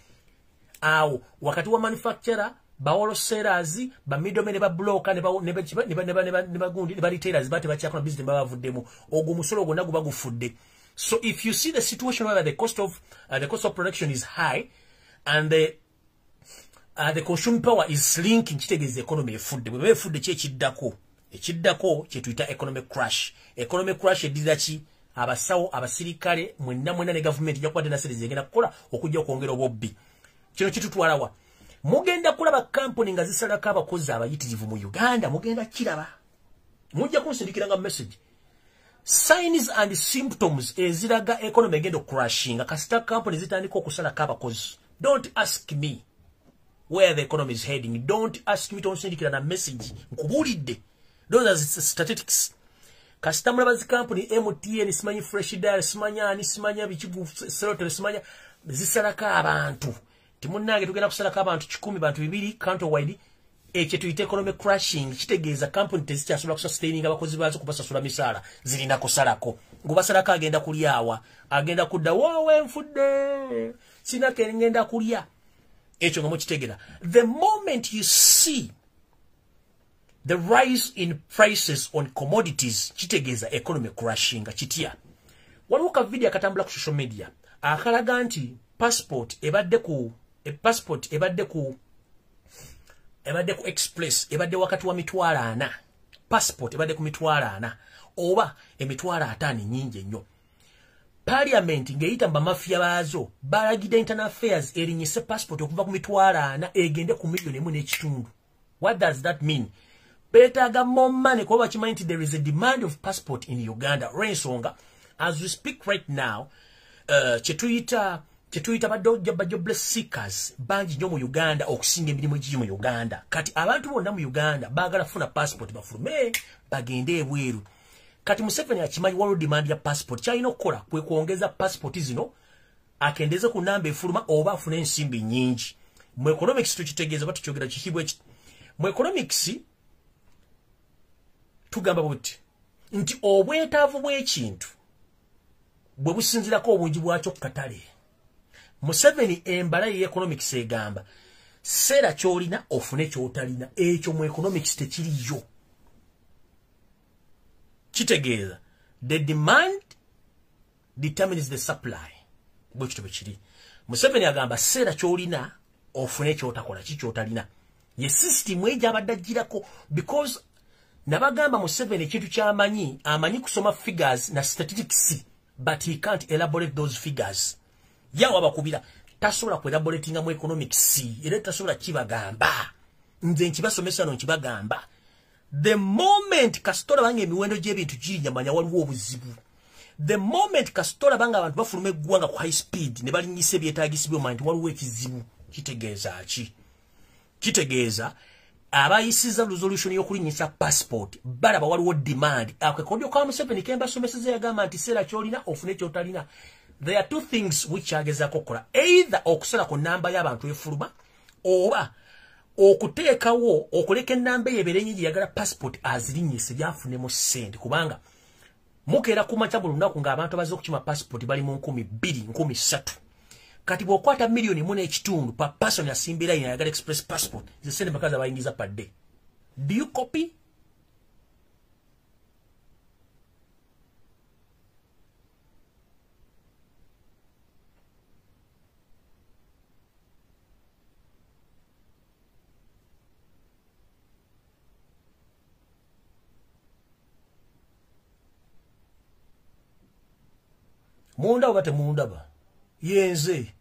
awo wakati wa manufacturer ba wholesalers ba middlemen ne ba broker ne bagundi ne ba retailers bate bakyakona business babavuddemu ogwo musolo gwonna guba gufudde. So if you see the situation where the cost of production is high and the consuming power is slinking, kitegeeza economy efudde bwe efudde kyekiddako kye tuyita economic crash edira ki abasawo abasirikale mwenna ne government ejja kuba na sente zigenda kukola okujja okwongera obubbi kino kitutwalawa mugenda kulaba company nga zisalako abakozi abayitirivu mu Uganda mugenda kiraba mujja kunsindikiranga message signs and symptoms eziraga economy egenda crashing kasita company zitandika okusalako abakozi. Don't ask me where the economy is heading. Don't ask me to sindikira na message nkubulidde. Those are statistics. Kasita mulaba zi company MTN simanyi fresh dial simanya bikigu serotel simanya zisalaka abantu timunnange tugenda kusalaka abantu 10 bantu 2 countrywide ekyo tuyite economic crashing kitegeeza company tezikyasobola kusustaining abakozi bazo kubasasula misaala zirina kusalako ngubasalaka agenda kulyawa agenda kudda wawe nfudde sina kengenda kulya ekyo nga mukitegera. The moment you see the rise in prices on commodities kitegeeza economic crashing kitya. Waliwo ka video akatambula ku social media akalaga nti passport ebadde ku express ebadde wakati wa mitwalo 4 passport ebadde ku mitwalo 4 oba emitwalo 5 nyingi nnyo. Parliament ngeyita mba mafia bazo balagide internal affairs erinyise passport okuva ku mitwalo 4 egende ku milioni 1.5. What does that mean? Betaaga more money kuba kimanyi nti there is a demand of passport in Uganda. Rensonga as we speak right now chetuyita ba jobless seekers bangi nnyo mu Uganda okusinga emirimu giri mu Uganda. Kati abantu bonna mu Uganda baagala funa passport bafulume bagende ebweru. Kati Museveni akimanyi waliwo demand ya passport kyalina okukola kwe kuongeza passport zino akendeze ku namba efuluma oba afune ensimbi nyingi. Mu economics tukitegeeza batukyogera kikibwe mu economics tugamba buti nti obwetaavu bw'ekintu bwe businzirako obungi bwakyo ku katale. Museveni embala ye economics egamba sera kyolina ofune kyotalina ekyo mu economics tekiriyo. Kitegeeza the demand determines the supply bwe kitwe kiri. Museveni agamba sera kyolina ofune kyotakola kikyotalina ye system eja abadajirako because nabagamba Museveni ekintu kyamanyi amanyi kusoma figures na statistics but he can't elaborate those figures. Yawa bakubira tasobola ku elaboratinga mu economics era tasobola kibagamba nze nkibasomesa no nkibagamba. The moment kasitola bange emiwendo gy'ebintu kiri nyamanya waliwo obuzibu The moment kasitola banga abantu bafuluma eggwanga ku high speed ne balinyisa ebyetaagisibwa omanyi waliwo ekizibu kitegeeza ki? Kitegeeza abayisiza resolution y'okulinyisa passport balaba waliwo demand. Akakodyo ka Museveni kembasomeseza yagamba nti seera kyolina ofune kyotalina. There are two things which agezaako okukola. Either okusala ku namba y'abantu efuluma oba okuteekawo okuleka ennamba ebeere nnyingi yagala passport azirinyise byafunemu ssente kubanga mukeera kumakya buli lunaku ng'abantu abaze okukima passport bali mu 2,000, 3,000. Kati bw'okwata million 1.5 per person asimbira ina yagala express passport ze sente bakazi abayingiza per day. Do you copy? Munda obate mundaba. Yenze.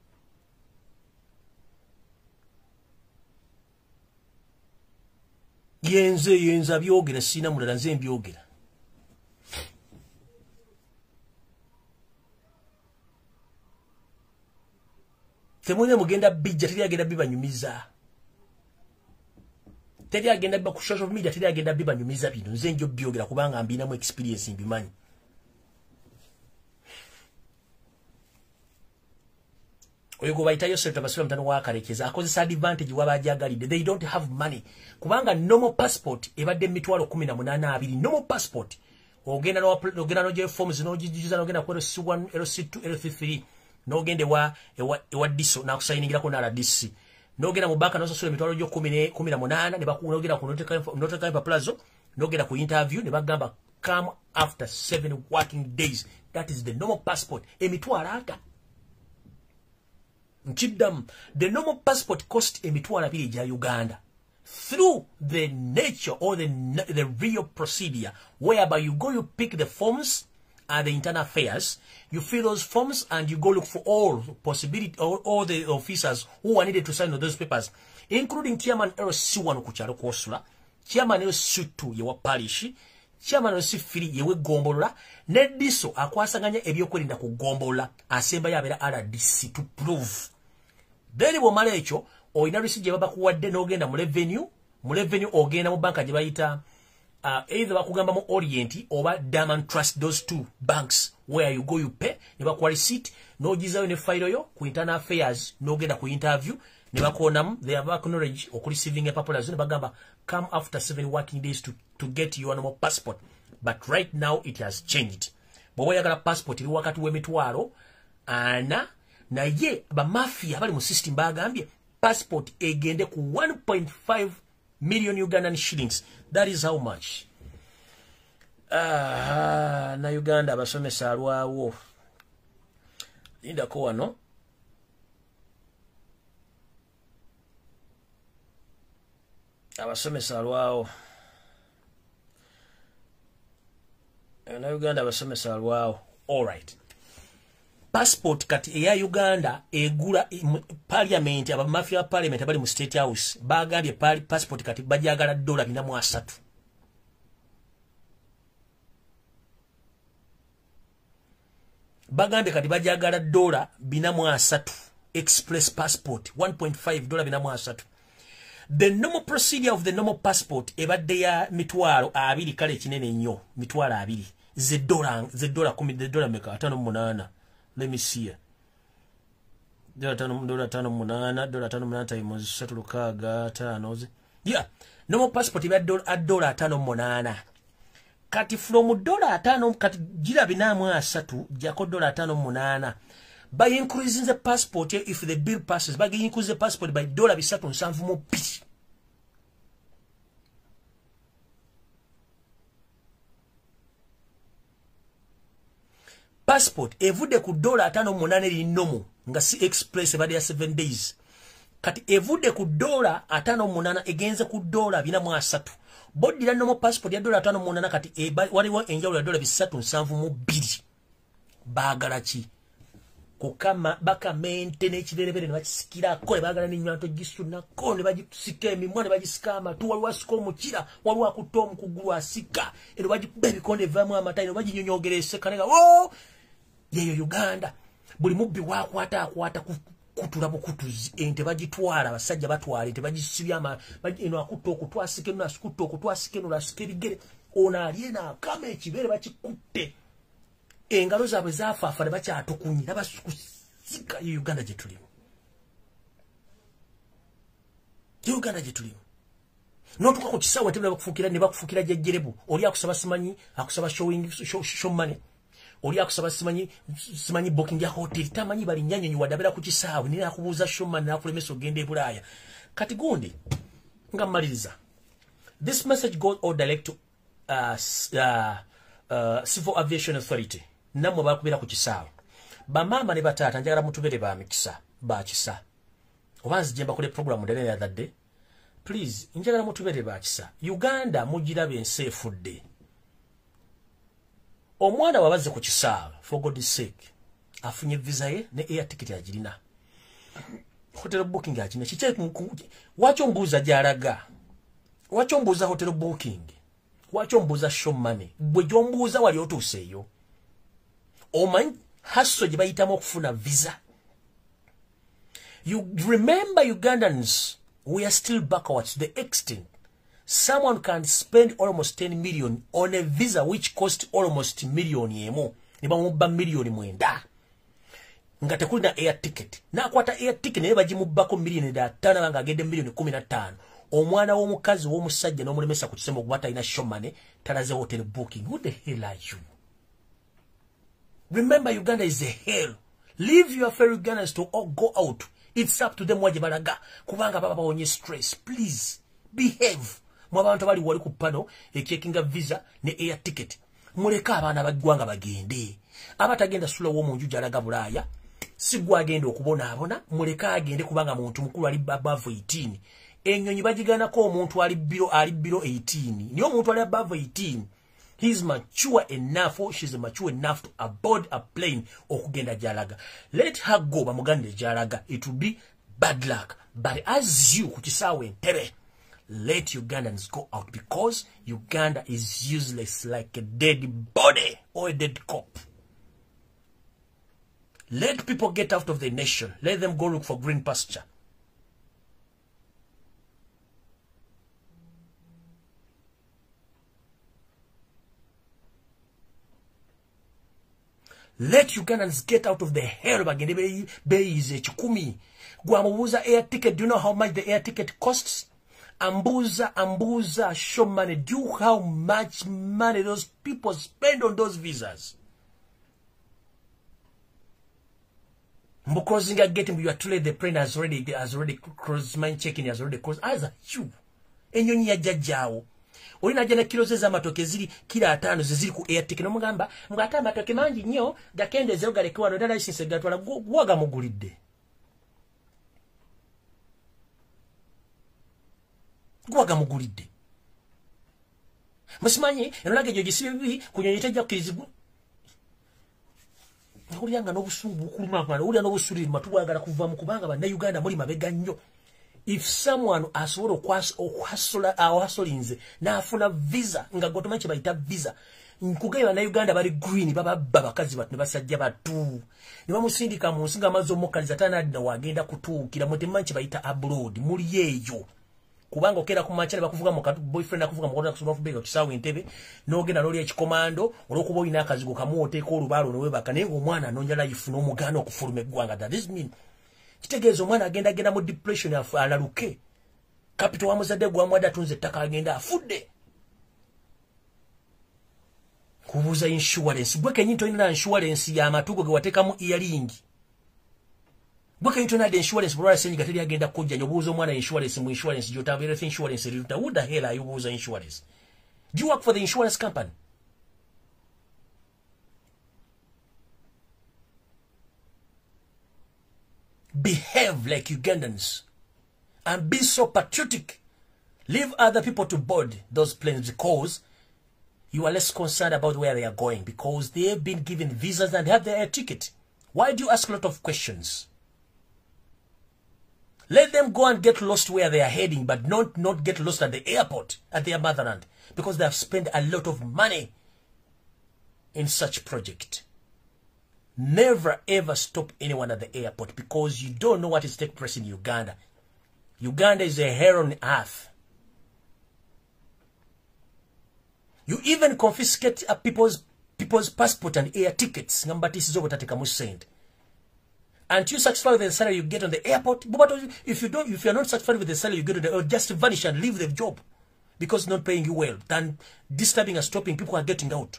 Yenze byogera sina mulala nze mbyogera. Temune mugenda bijja teri agenda bibanyumiza. Teri agenda biba ku social media teri agenda bibanyumiza bino nze njo byogera kubanga mbinamu experience mbimanyi. Oyego baita yose tabasula mtano wakarekeza akozesa advantage wabajagalide. They don't have money kubanga normal passport ebadde mitwalo 18 normal passport ogenda no je forms no jijuza nogenda ku LC1 LC2 LC3 nogende wa diso na kusayiningira ko na DC nogenda mubaka no sosule mitwalo jo 18 ne bakunogera ku note plazo nogenda ku interview ne bagamba come after 7 working days. That is the normal passport emitwalo ata. The normal passport cost emitwala bili ja Uganda through the nature or the real procedure whereby you go, you pick the forms at the internal affairs, you fill those forms and you go look for all possibility all the officers who are needed to sign on those papers, including chairman LC1 kuchalo kosula, chairman LC2 yewa parish, chairman LC3 yewe gombola, nediso akwasanganya ebyokwerinda ku gombola asemba yabera RDC to prove. Then bomala ekyo oyina risije baba kuwadde n'ogenda mu revenue ogenda mu banka gye bayita either bakugamba mu Orient oba Diamond Trust, those two banks where you go you pay ne bakuwa receipt n'ogizayo ne file yo ku internal affairs n'ogenda ku interview ne bakonamu they have acknowledge okureceiving a papers ne bagamba come after 7 working days to get your normal passport. But right now it has changed. Bwoba oyagala passport eri wakati w'emitwalo ana na ye ba mafia bali mu system bagambye passport egende ku 1.5 million Ugandan shillings. That is how much. Na Uganda abasomesa alwawo. Linda ko wano. Abasomesa alwawo. Na Uganda abasomesa alwawo. All right. Passport kati eya Uganda egula parliament aba mafia parliament abali mu state house bagambye passport kati bajagala $403. Bagambye kati bajagala $403 express passport $1.5 The normal procedure of the normal passport ebadde ya mitwalo 2 kale kinene nnyo mitwalo 2 ze $10 meka 5.8. Let me see here. $5.8 times 3.5. Yeah. Normal passport is $5.8. Kati from $5 kati jira binamu asatu jako $5.8. By increasing the passport, if the bill passes, by increasing the passport by $7.7. Passport evude ku $5.8 linomo nga si express bade ya 7 days. Kati evude ku $5.8 egenze ku $4.3. Bodi la normal passport ya $5.8 kati waliwo enjawulo ya $3.7. Bagala ki kukama baka maintain ekiberebere ne bakisikirako ebagala n'enywanto gisunako ne bagisika emimwa ne bagisika amatu waliwo asika omukira waliwo akutta omukugulu asika eno bagikuba ebikonde evaamu amatayi ne baginyonyogera esekanega yeyo Uganda buli mubbi wakwata kutula bukutuzi ente bagitwala abasajja batwala ente bagisibya eno akutta okutwasika eno asikutta okutwasika eno asika ebigere ono aliena akama ekibere bakikutte engalo zaabwe zafaafa ne bakyatukunyira basukusika Uganda gye tulimu. Uganda gye tulimu n'otuka ku kisaawe ate ne bakufuukira jjajjerebu oli akusaba simanyi akusaba show money oli akusaba simanyi booking ya hotel tamanyi bali nyanyonyi wadabera ku kisaawe nina akubuuza show money nakulemesa ogenda e Bulaaya kati gundi nga mmaliriza. This message goes all direct to Civil Aviation Authority. Namwe bakubira ku kisaawe bamama ne bataata njagala mutubere ba mikisa ba kisa obanzi jemba kule program ndene ya that day please njagala mutubere ba kisa Uganda mugirabe ensefudde omwana wabaze ku kisaawe for God's sake afunye visa ye ne air ticket agirina hotel booking agirina kiche wacho mbuza jaraga wacho mbuza hotel booking wacho mbuza show money bwe jombuza wali otuseyo omanyi hasso gye bayitamu okufuna visa. You remember Ugandans, we are still backwards to the extent someone can spend almost 10 million on a visa which cost almost million yemo ne bamubba million mwenda nga tekuli na air ticket nakwata air ticket ne bagimubbako million da 5 banga agende million 15 omwana w'omukazi w'omusajja n'omulemesa ku kisembo kubata ina show money talaze hotel booking. Who the hell are you? Remember, Uganda is a hell. Leave your fellow Ugandans to all go out. It's up to them waje balaga. Kubanga baba onye stress. Please, behave. Mwabantu bali wali ku pano, checking a visa, ne air ticket. Muleka abana bagwanga bagende. Abatagenda sula wo munju jalaga Bulaaya. Sigwa agende okubona abona. Muleka agende kubanga muntu mukulu ali above 18. Enyonyi bagigana ko omuntu ali biro 18. Niyo muntu ali above 18. He's mature enough, or she's mature enough to aboard a plane okugenda jalaga. Let her go bamugande jalaga. It will be bad luck. But as you kuchisawe ntebe, let Ugandans go out because Uganda is useless like a dead body or a dead cop. Let people get out of the nation. Let them go look for green pasture. Let Ugandans get out of the hell bagende beize chikumi. Gwamubuza air ticket. Do you know how much the air ticket costs? Ambuza show money. Do you know how much money those people spend on those visas? Mbukozinga getting you are too late. The plane has already crossed. Mind checking has already crossed. As a you, enyonyi ya jajao. Olina jana kilo za matoke zili kila 5 zili ku air ticket nomugamba ngata matoke mangi nnyo gakendeze ogalekwa no license gatwala gwaga mugulidde musimanyi enolage gyo gisibe bibi kunyonyita jja kizibu nguliyanga n'obusungu bukuluma kwa ulya n'obusuli matubwagala kuva mu kubanga bana Uganda muri mabega nnyo. If someone asobola okwasolinze n'afuna visa nga gotomanyi bayita visa nkugeba na Uganda bali green baba bakazi batu ne basajja batu ne bamusindika mu nsinga amazo omukaliza tanadda wagenda kutuukira mutemanyi bayita abroad muri yeyo kubanga okera ku machane bakuvuga mu boyfriend akuvuga mu kona kusoma fubega kisawe entebe n'ogenda n'oli ekikomando olwokuba olina akazigo kamu oteeka olubalo n'owebaka naye ng'omwana anoonya life n'omuganda okufuluma eggwanga. That is mean kitegeeza omwana agenda mu depression alaluke capital wa muzadde gwamwadde atunze ettaka agenda afudde. Kubuuza insurance gwe kenyini tolina insurance y'amatugo ge wateekamu earring. Gwe kenyini tolina insurance bulwala senyiga teri agenda kujja nyobuuza omwana insurance mu insurance gy'otaabeera insurance eriruta. Who the hell are you buuza insurance? Do you work for the insurance company? Behave like Ugandans and be so patriotic. Leave other people to board those planes because you are less concerned about where they are going because they have been given visas and have their air ticket. Why do you ask a lot of questions? Let them go and get lost where they are heading, but not get lost at the airport, at their motherland, because they have spent a lot of money in such project. Never ever stop anyone at the airport, because you don't know what is taking place in Uganda. Uganda is a hell on earth. You even confiscate people's passport and air tickets. And you satisfied with the salary you get on the airport. But if you're not satisfied with the salary you get on the airport, just vanish and leave the job because not paying you well. Then disturbing and stopping people are getting out.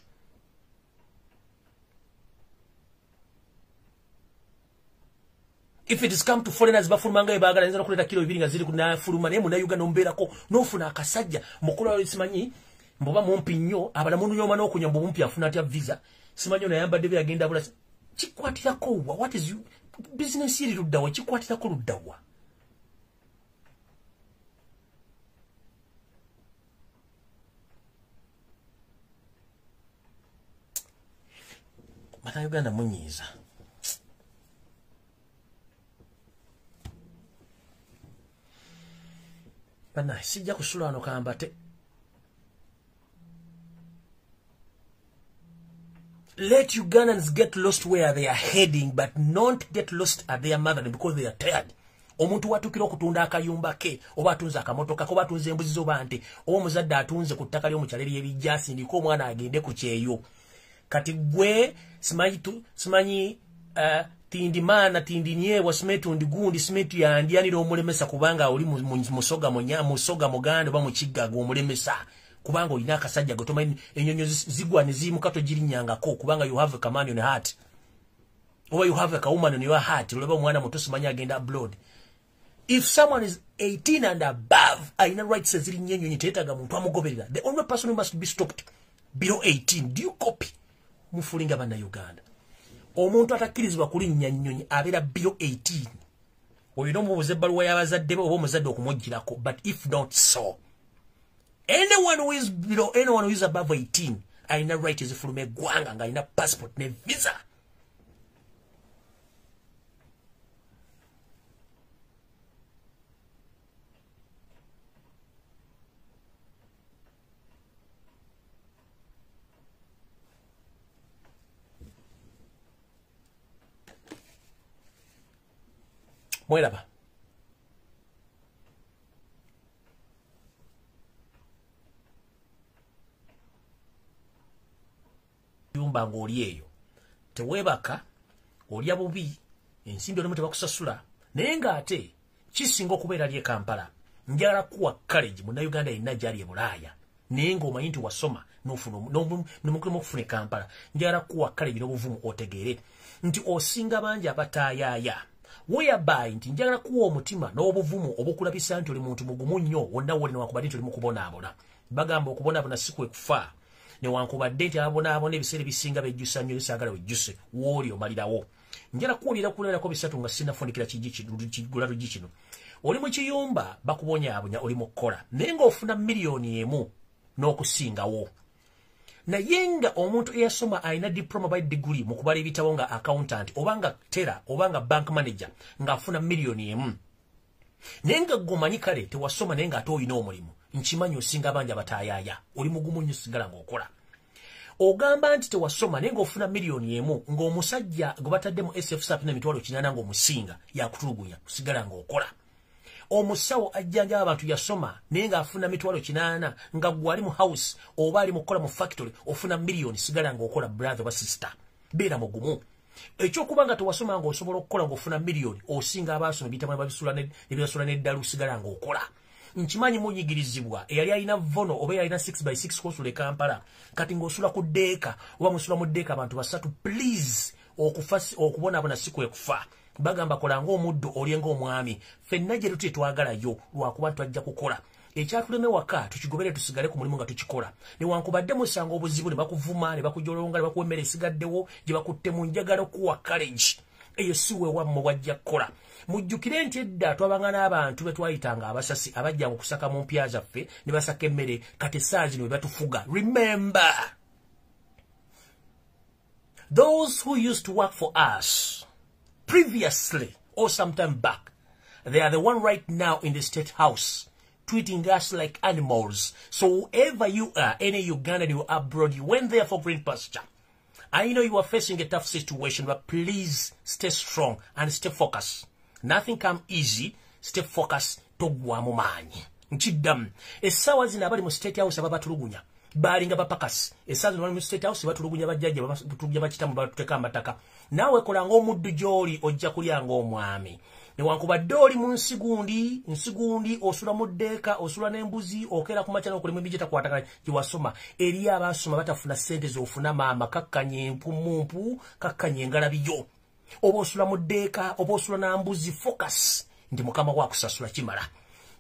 If it is come to foreigners, bafulumanga ebagala nzana kuleta kilo 2 nga ziri kuna fuluma ne muna Uganda omberako nofuna akasajja mukulu wa simanyi mboba Mbinyo abala munu nyoma n'okunya mbo mumpi afuna atya visa simanyi na yamba debe agenda bula chikwatira ko what is you business iri luddawa chikwatira ko luddawa Bana Uganda munyiza Bana sijja kusula ano kambate Let Ugandans get lost where they are heading, but not get lost at their motherland because they are tired. Omuntu watukira okutunda akayumba ke oba atunze akamotoka ko batunze embuzi zo bante oba muzadde atunze ku ttaka ly'omukyaleri ebijjasi ndiko omwana agende ku kyeyo kati gwe simanyi tindimana tindinyewa simetu ndigundi simetu yandianira omulemesa kubanga oli musoga muganda oba mukiggaga omulemesa kubanga olina akasajja gotoma enyonyo zigwa ne zimu kato girinyangako kubanga you have a command on your heart or you have a woman on your heart olaba omwana muto simanya agenda abroad. If someone is 18 and above aina rights ziri nyenyonyi tetaga muntu amugoberera. The only person who must be stopped below 18. Do you copy? Mufulinga bana Uganda omuntu atakkirizibwa kulinnya nnyonyi abeera below 18 olina omubuuza ebbaluwa y'abazadde be oba omuzadde okumugirako, but if not so anyone who is below, anyone who is above 18, aina right is from eggwanga nga aina passport ne visa. Mweraba. Yumba ngoli eyo tewebaka olya bubi ensimbi olimo tebakusasula naye nga ate kisinga okubeera lye Kampala njala kuwa college mu Uganda ina jali ebulaaya naye nga omanyi nti wasoma n'omukulu okufuna Kampala njala kuwa college n'obuvumu otegeere nti osinga bangi abatayaaya whereby nti njala kuwa omutima n'obuvumu obukulabisa nti oli muntu mugumu nnyo wonna woli newakubadde nti oli mu kubonaabona bagamba okubonaabona si kwe kufa ne wankubadde nti abonaabona ebiseera ebisinga bejjusa nnyo bisaagala wejjuse wooli omalirawo njala kuwulira kulerako bisatu nga sinafundikira kigula lugi kino oli mu kiyumba bakubonyaabonya oli mu kukola naye ng'ofuna miliyoni emu n'okusingawo naye nga omuntu eyasoma alina diploma by degree mu kubala ebitabo nga accountant obanga tera obanga bank manager ng'afuna miliyoni emu naye nga gomanyi kale tewasoma naye nga ate olina omulimu nkimanyi osinga bangi abatayaaya oli mugumu nnyo sigala ng'okola ogamba nti tewasoma naye ng'ofuna miliyoni emu ng'omusajja gwe bataddemu SFSAP n'emitwalo 8 ng'omusinga yakutulugunya kusigala ng'okola omusawo ajjanjaba abantu yasoma naye ng'afuna mitwalo 8 nga gwe ali mu house oba ali mukola mu factory ofuna miliyoni sigala ng'okola brother oba sister beera mugumu ekyokuba nga tewasoma ng'osobola okukola ng'ofuna miliyoni osinga abaasoma ebitambo nebibasula n'eddalu sigala ng'okola nkimanyi munyigirizibwa eyali alina vono oba alina 6x6 kosula Kampala kati ng'osula ku ddeeka oba musula mu ddeeka abantu basatu please okubonaabona si kwe kufa bagamba kola ng'omuddu olye ng'omwami ffenna gye tuti twagalayo lwakuba twajja kukola ekyatuleme waka tukigobere tusigale ku mulimu nga tukikola newankubadde musanga obuzibu ne bakuvuma ne bakujolonga ne bakuwa emmere esigaddewo gye bakutte mu njagala okuwa college eyo si wewammwe wajja kukola mujjukire nti edda twabanga n'abantu be twayitanga abasasi abajjanga okusaka mu mpya zaffe ne basaka emmere kati essaawa zino we batufuga. Remember those who used to work for us previously or sometime back. They are the one right now in the State House treating us like animals. So wherever you are, any Ugandan you are abroad, you went there for green pasture. I know you are facing a tough situation, but please stay strong and stay focused. Nothing come easy. Stay focused. Togwa mumanyi. Nchidam. Esawa zina abali mu State House ababatulugunya. Balinga bapakasi. Esawa zina abali mu State House batulugunya bajaji batulugunya bakitamu batuteka amataka. Nawe kola ng'omuddu gy'oli ojja kulya ng'omwami. Newankubadde oli mu nsigundi osula mu ddeeka osula n'embuzi okera ku makya n'okulima embi gyetakwatagana gye wasoma eri abasoma batafuna ssente z'ofuna maama kakkanya empumumpu kakkanya engalabiyo oba osula mu ddeeka oba osula n'ambuzi focus nti mukama waakusasula kimala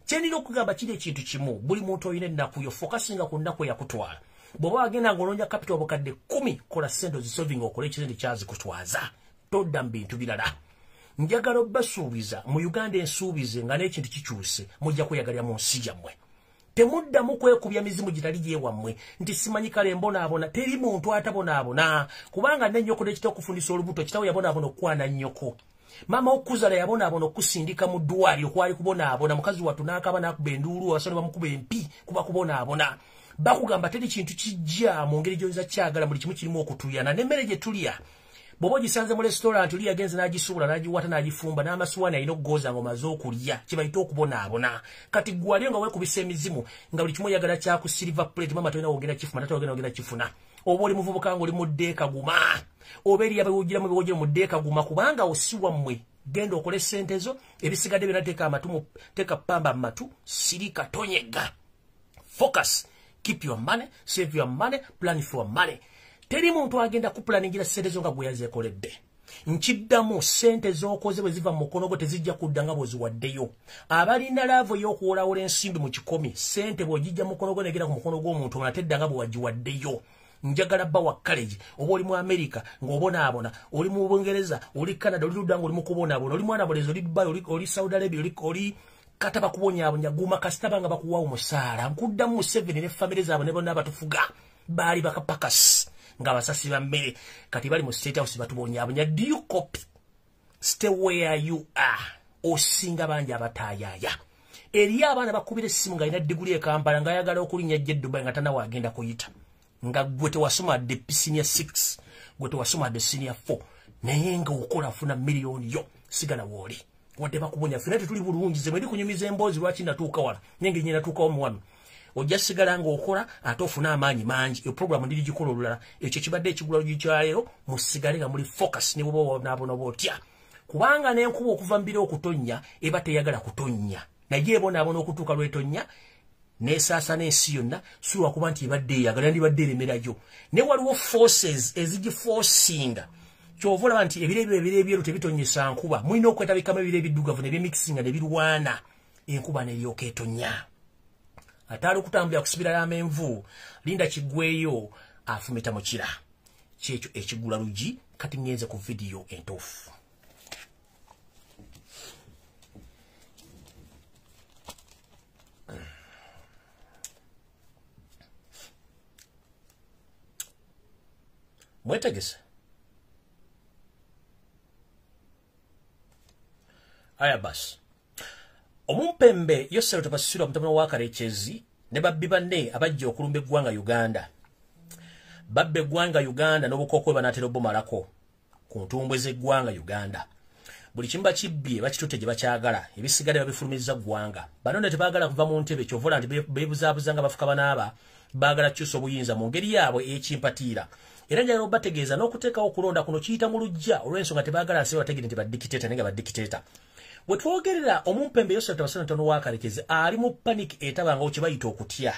kyenira okugamba kiri ekintu kimu buli muntu olina ennaku yo focusinga ku nnaku eyakutwala bw'oba wagenda ng'olonja capital obukadde 10 kola ssente ozisolving okole ekizindi kyazikutwaza todda mu bintu birala njagala basuubiza mu Uganda ensuubize nga n'ekintu kikyuse mujja kweyagalira mu nsi yammwe temuddamu kwekubya mizimu gitali gyewammwe nti simanyi kale mbonaabona teri muntu atabonaabona kubanga nennyoko n'ekita okufundisa olubuto kitawo yabonaabona okukwana nnyoko maama okuzala yabonaabona okusindika mu ddwaliro kwali kubonaabona mukazi wattu n'akaba n'akuba enduulu abasana bamukuba empi kuba kubonaabona bakugamba teri kintu kijja mu ngeri gy'oyinza kyagala buli kimu kirimu okutuyana n'emmere gye tulya Bobo gisanze mu restaurant uli agenze n'agisuula n'agiwata n'agifumba n'amasuwani alina okugoza ngo maze okulya kibayita okubonaabona kati gwali nga weekubisa emizimu nga buli kimu oyagala kyaku silver plate mama tolina wogera kifuna nate wogera kifuna oba oli muvubuka nga oli mu ddeeka guma oba eri abawugiramu biwogere mu ddeeka guma kubanga osiwa mmwe genda okole ssente zo ebisigadde byonna teeka amatu teeka pamba mu matu sirika tonyega focus keep your money save your money plan for money teri muntu agenda kuplaningira ssente zo nga gwe yazeekoledde nkiddamu ssente z'okoze bwe ziva mu mukono gwo tezijja kudda nga bw'oziwaddeyo abalina laavu y'okuwolawola ensimbi mu kikomi ssente bw'ogijja mu mukono gwo negera ku mukono gw'omuntu omulala tedda nga bwe wagiwaddeyo njagala bba wa college oba oli mu America ng'obonaabona oli mu Bungereza oli Canada oli ludda ng'oli mu kubonaabona oli mwana bulezi oli Dubai oli Saudi Arabia oli kata bakubonyaabonya guma kasita banga bakuwa omusaala nkuddamu 7 ne family zaabwe ne bonna abatufuga baali bakapakasi nga basasi ba mmere kati bali mu State House batubonyaabonya do you copy stay where you are osinga bangi abataayaya eri abaana bakubira essimu nga alina diguli e Kampala nga ayagala okulinnya jje Dubai nga tanawe agenda kuyita nga gwe tewasoma de senior 6 gwe tewasoma de senior 4 naye nga okola afuna miliyoni yo sigala wooli wadde bakubonya fena tetuli bulungi ze mwedi kunyumiza emboozi lwaki natuuka wala nenge nyina natuuka omuwano ojja sigala nga okola ate ofuna amaanyi mangi e program ndiri gikola olulala ekyo kibadde ekigula gikyaleero musigale nga muli focus ne bwo naabona botya kubanga n'enkuba okuva mbira okutonnya eba teyagala kutonnya naye ebonaabona okutuuka lwetonya nesaasa n'ensi yonna siwa kuba nti ebadde eyagala ndibadde eremerayo ne waliwo forces ezigiforcinga kyova olaba nti ebire ebyeru tebitonyesa nkuba mulina okwetabikamu ebire ebiddugavu ne byemikisinga ne birwana enkuba neryoka etonya atali okutambulira kusibira amenvu linda kiggweyo afumita mukira kyekyo ekigula lugi kati ngenze ku video entuufu mwetegese aya basi omumpembe yosero tabasira mutabano wa Karekezi ne babbi banne abajja okulumba eggwanga Uganda babbe eggwanga Uganda n'obukoko banatero bomalako ku ntumbwe z'eggwanga Uganda buli kimba kibbye bakitutte gye bakyagala ebisigadde babifulumiza ggwanga bano ne tebaagala kuva mu ntebe kyovola nti beebuzaabuzanga bafuka banaaba baagala kyusa obuyinza mu ngeri yaabwe ekimpatiira era njagala obategeeza n'okuteekawo okulonda kuno kiyita mu lujja olw'ensonga tebaagala nsi bategere nti baddikiteeta naye nga baddikiteeta bwe twogerera omumpembe yosera tabasana ntono wa Karekezi ali mu panic etabanga kye bayita okutya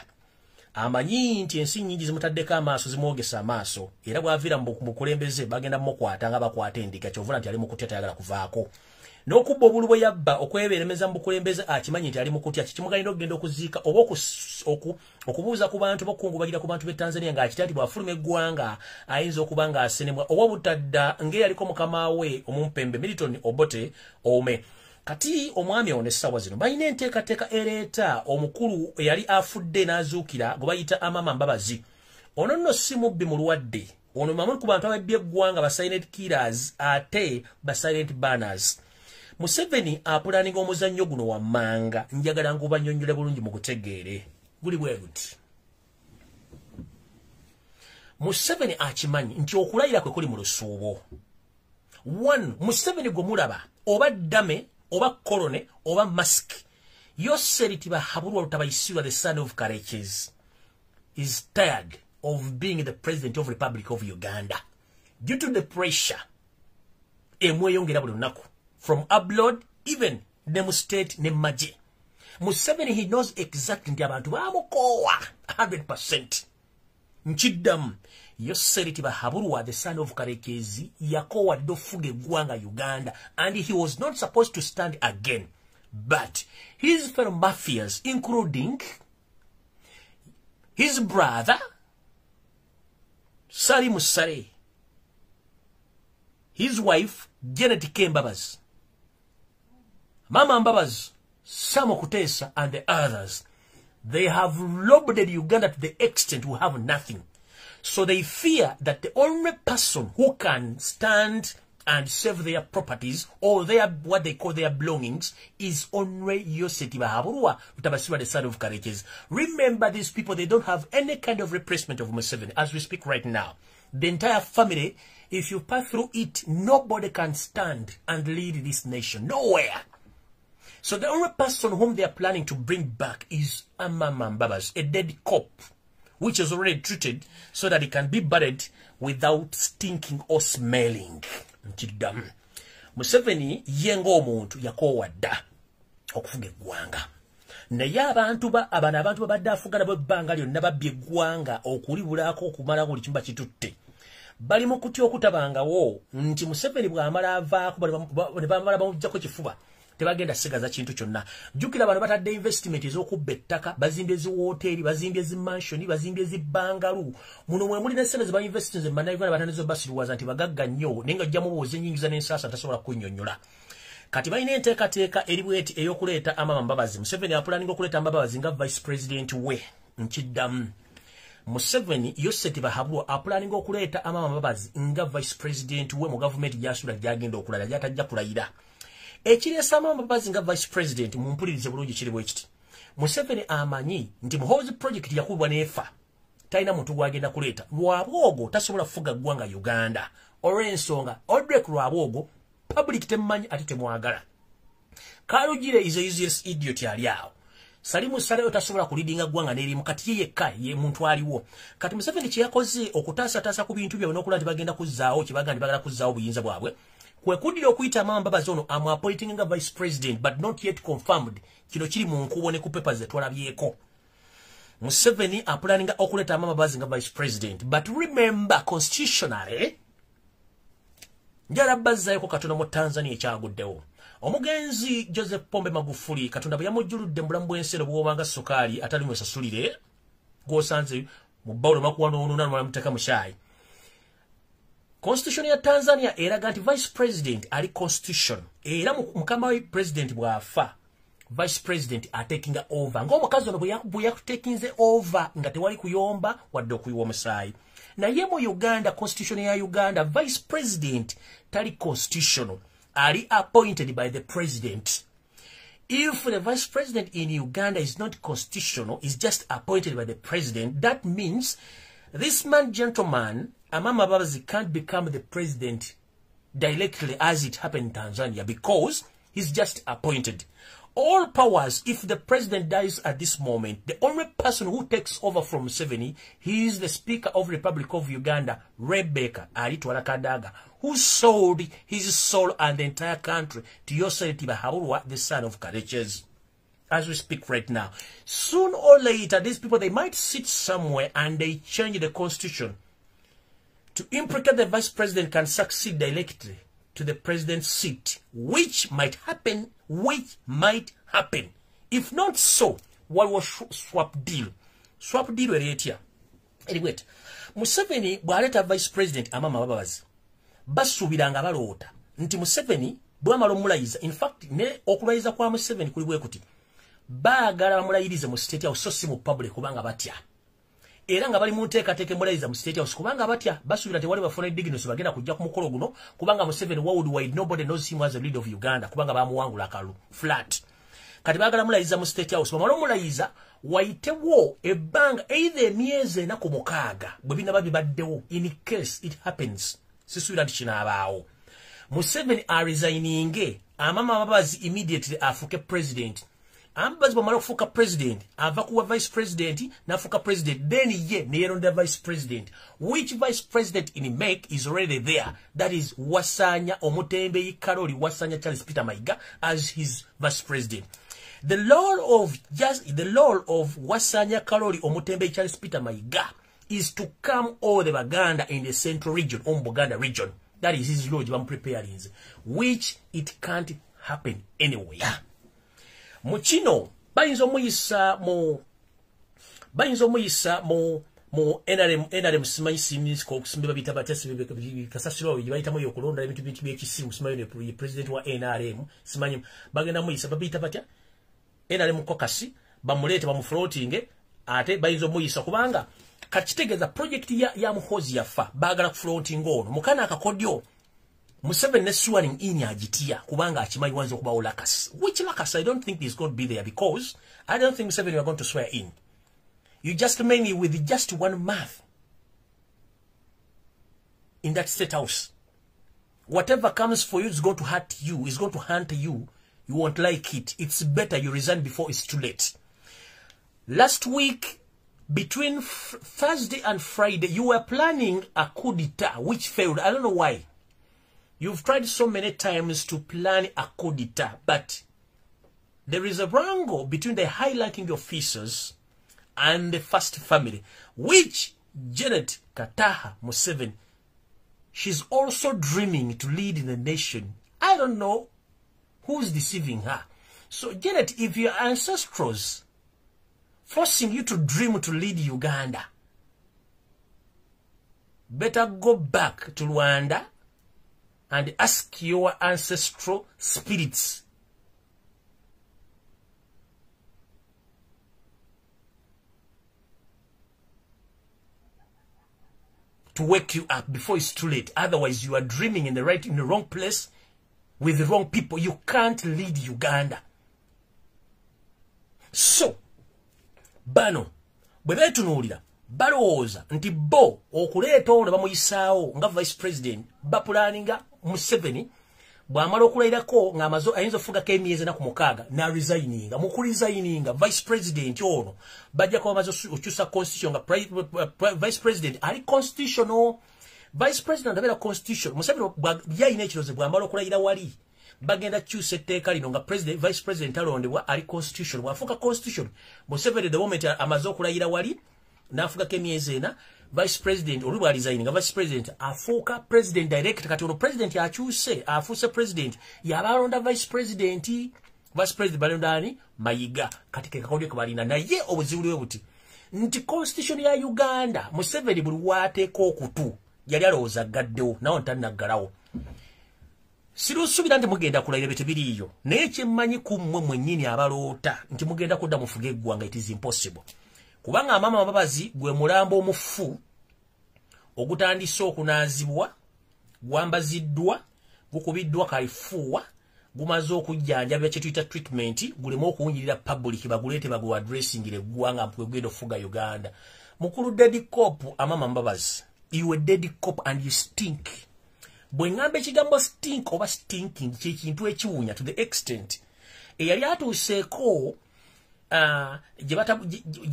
amanyi nti ensi nnyingi zimutaddeko amaaso zimwogesa amaaso era bw'aviira mu mukulembeze bagenda mukwata nga bakwata endiga kyovula nti ali mu kutya tayagala kuvaako n'okubba obulu bwe yabba okwebeeremeza mu bukulembeze akimanyi nti ali mu kutya kikimugalina okugenda okuziika oba okubuuza ku bantu bokungubagira ku bantu b'e Tanzania ng'akitya nti bw'afuluma eggwanga ayinza okuba ng'asenemwa oba butadda ng'eyaliko mukama we omumpembe Milton Obote Ome kati omwami ono essaawa zino balina enteekateeka ereeta omukulu eyali afudde n'azuukira gwe bayita Amama Mbabazi ono nno si mubbi mulwadde ono mamu ku bantu ababbye eggwanga ba silent killers ate ba silent banners. Museveni apulaninga omuzannyo guno wammanga njagala nkubanyonnyole bulungi mu kutegeere guli bwe guti. Museveni akimanyi nti okulayira kwe kuli mu lusuubo. 1. Museveni gwe mulaba oba ddame oba kolone oba mask Yosseriti Bahaburu Tabaisura, the son of Kareches, is tired of being the president of the Republic of Uganda due to the pressure from abroad, even Nemu State, Nemaje. Museveni, he knows exactly abantu bamukowa 100%. Nchidam Yosseriti Bahaburu, the son of Karekezi, yakowa dofuge gwanga Uganda, and he was not supposed to stand again. But his fellow mafias, including his brother, Sari Musare, his wife, Janet Mbabas, Mama Mbabas, Samo Kutesa, and the others, they have robbed Uganda to the extent we have nothing. So they fear that the only person who can stand and save their properties or their what they call their belongings is only Yoseti Bahaburua, the son of Kareches. Remember, these people, they don't have any kind of replacement of Museveni as we speak right now. The entire family, if you pass through it, nobody can stand and lead this nation. Nowhere. So the only person whom they are planning to bring back is Amama Mbabas, a dead cop, which is already treated so that it can be buried without stinking or smelling. Nchidam. Museveni yengo omuntu yakowa dda okufuga eggwanga. Naye abantu babadde afuga nabo ebbanga lyonna babbye eggwanga okulibulako okumalako buli kimu bakitutte. Bali mu kutya okutabangawo nti Museveni bw'amala avaako ne bamala bamuggyako kifuba tebagenda sigaza kintu kyonna. Jjukira abantu batadde investment ez'okubba ettaka, bazimbye ziwooteeri, bazimbye zimansioni, bazimbye zibbangalu. Muno mwe muli n'essente ze bainvestinze mu bannayuganda batandise basiruwaza nti bagagga nnyo naye nga ajjamu booza ennyingiza n'ensaasa tasobola kunnyonnyola. Kati balina enteekateeka eri bweti ey'okuleeta Amama Mbabazi. Museveni apulaninga okuleeta Mbabazi nga vice president we. Nkiddamu. Museveni Yoseti Bahabwa apulaninga okuleeta Amama Mbabazi nga vice president we mu gavumenti gy'asuula gy'agenda okulala gy'atajja kulayira. Ekiresa Amama Mbabazi nga vice president mumpulirize bulungi kiri bwe kiti. Museveni amanyi nti muhoozi project yakubwa n'efa. Talina muntu gw'agenda kuleeta. Lwabwogo tasobola kufuga ggwanga Uganda. Olw'ensonga Odrek Lwabwogo public temanyi ate temwagala. Kalugire is a useless idiot yali awo. Salimu Sale tasobola kulidinga ggwanga n'erimu kati yekka ye muntu aliwo. Kati Museveni kye yakoze okutaasa ku bintu byabwe n'okulaba nti bagenda kuzzaawo kye bagamba bagala kuzzaawo buyinza bwabwe. Kwe kuddira okuyita Amama Mbabazi ono am appointing nga vice president but not yet confirmed. Kino kiri mu nkubo ne ku papers ze twalabyeko. Museveni apulaninga okuleeta Amama Mbabazi nga vice president, but remember constitutionally njala bazzaayoko Katonda mu Tanzania ekyaguddewo. Omugenzi Joseph Pombe Magufuli Katonda bwe yamujjuludde mu bulamu bw'ensi obwobanga sukaali atali mwesasulire gw'osanze mu bbawulo makuwano onunana mulamuteeka mu caayi. Constitution ya Tanzania eraga nti vice president ali constitution era mukama we president bw'afa vice president atakinga over ng'omukazi ono bwe yakutekinze over nga tewali kuyomba wadde okuyiwa omusaayi. Naye mu Uganda, constitution ya Uganda, vice president tali constitutional, ali appointed by the president. If the vice president in Uganda is not constitutional, is just appointed by the president, that means this man, gentleman, Amama Mbabazi, can't become the president directly as it happened in Tanzania because he's just appointed. All powers, if the president dies at this moment, the only person who takes over from Museveni, he is the Speaker of the Republic of Uganda, Rebecca Aritwala Kadaga, who sold his soul and the entire country to Yosseriti Bahabwa, the son of Kareches. As we speak right now. Soon or later, these people, they might sit somewhere and they change the constitution to implicate the vice president can succeed directly to the president's seat, which might happen. If not so, what was swap deal? Swap deal with it here. Anyway, Museveni bwaleta vice president Amama Mbabazi. Basubiranga balota. Nti Museveni bwamala omulayiza. In fact, ne okulayiza kwa Museveni kuli bwe kuti. Baagala bamulayirize mu state ya so si mu public kubanga batya. era nga bali mu nteekateeka embulaiza mu State House kubanga batya basuubira tewali bafuna dignity bagenda kujja ku mukolo guno kubanga Museveni worldwide nobody knows him as the leader of Uganda kubanga bamuwangula akalu flat kati baagala mulayiza mu State House bamala omulayiza wayitewo ebbanga either emyezi ena ku mukaaga bwe binaba bibaddewo in case it happens sisuubira nti kinaabaawo Museveni resigninge amama Mbabazi immediately afuke president Mbabazi bamala okufuuka president ava kuwa vice president n'afuuka president then ye neyeronda vice president which vice president in make is already there that is Wasanya Omutembeyi Kaloli Wasanya Charles Peter Mayiga as his vice president. The role of Wasanya Kaloli Omutembeyi Charles Peter Mayiga is to come all the Baganda in the central region, Buganda region. That is his lodge, preparing, which it can't happen anywhere. Muchino, bayinza omuyisa mu NRM simanyi simis ko kusimba bita batasi kasasiro yibayita yo kulonda ebintu byekisimu simanyi ne president wa NRM simanyi bagenda muyisa babita batya NRM kokasi bamulete bamufloating ate bayinza omuyisa kubanga kakitegeza project ya muhozi yafa bagala floating ono mukana akakodyo Museveni ne swearing in agitia kubanga achimanyi wanzo kubawo lakas which lakas I don't think is going to be there because I don't think Museveni are going to swear in. You just mainly with just one month in that State House. Whatever comes for you is going to hurt you, is going to hunt you. You won't like it. It's better you resign before it's too late. Last week, between Thursday and Friday, you were planning a coup d'etat, which failed. I don't know why. You've tried so many times to plan a coup d'etat, but there is a wrangle between the high-ranking officers and the first family, which Janet Kataha Museveni, she's also dreaming to lead the nation. I don't know who's deceiving her. So Janet, if your ancestors forcing you to dream to lead Uganda, better go back to Rwanda and ask your ancestral spirits to wake you up before it's too late. Otherwise, you are dreaming in the wrong place with the wrong people. You can't lead Uganda. So, bano bwe tunuulira balowooza nti bo okuleeta ono bamuyisaawo nga vice president bapulaninga Museveni bw'amala okulayirako ng'amaze ayinza okufugako emyezi ena ku mukaaga n'aresigninga mu kuresigninga vice president ono bajja kuba bamaze okyusa constitution nga vice president ali constitutional vice president abeera constitution Museveni yalina ekiroze bw'amala okulayira wali bagenda kyusa etteeka lino nga vice president alondebwa ali constitution bw'afuuka constitution Museveni the moment amaze okulayira wali n'afugako emyezi ena vice president oli bw'alisigning nga vice president afuuka president direct kati ono president akyuse afuuse president yabalonda vice president balonda ani Mayiga kati ke kakodyo ke balina naye obuzibu bwe buti nti constitution ya Uganda Museveni buli waateeka okutu yali alowooza gaddewo nawo ntanaggalawo sirusuubira nti mugenda kulayira bye tebiriiyo naye kyemmanyi ku mmwe mwennyini abaloota nti mugenda kudda mufuga eggwanga it is impossible kubanga amama Mbabazi gwe mulambo omufu ogutandise okunaazibwa gwambaziddwa gukubiddwa kalifuuwa gumaze okujjanjabya kye tuyita treatment gulemu okuwunyirira public baguleete bagu addressingire eggwanga mpwegenda okufuga Uganda mukulu Daddy Cop amama Mbabazi you a Daddy Cop and you stink bwe ngamba ekigambo stink oba stinking kyekintu ekiwunya to the extent eyali atuuseeko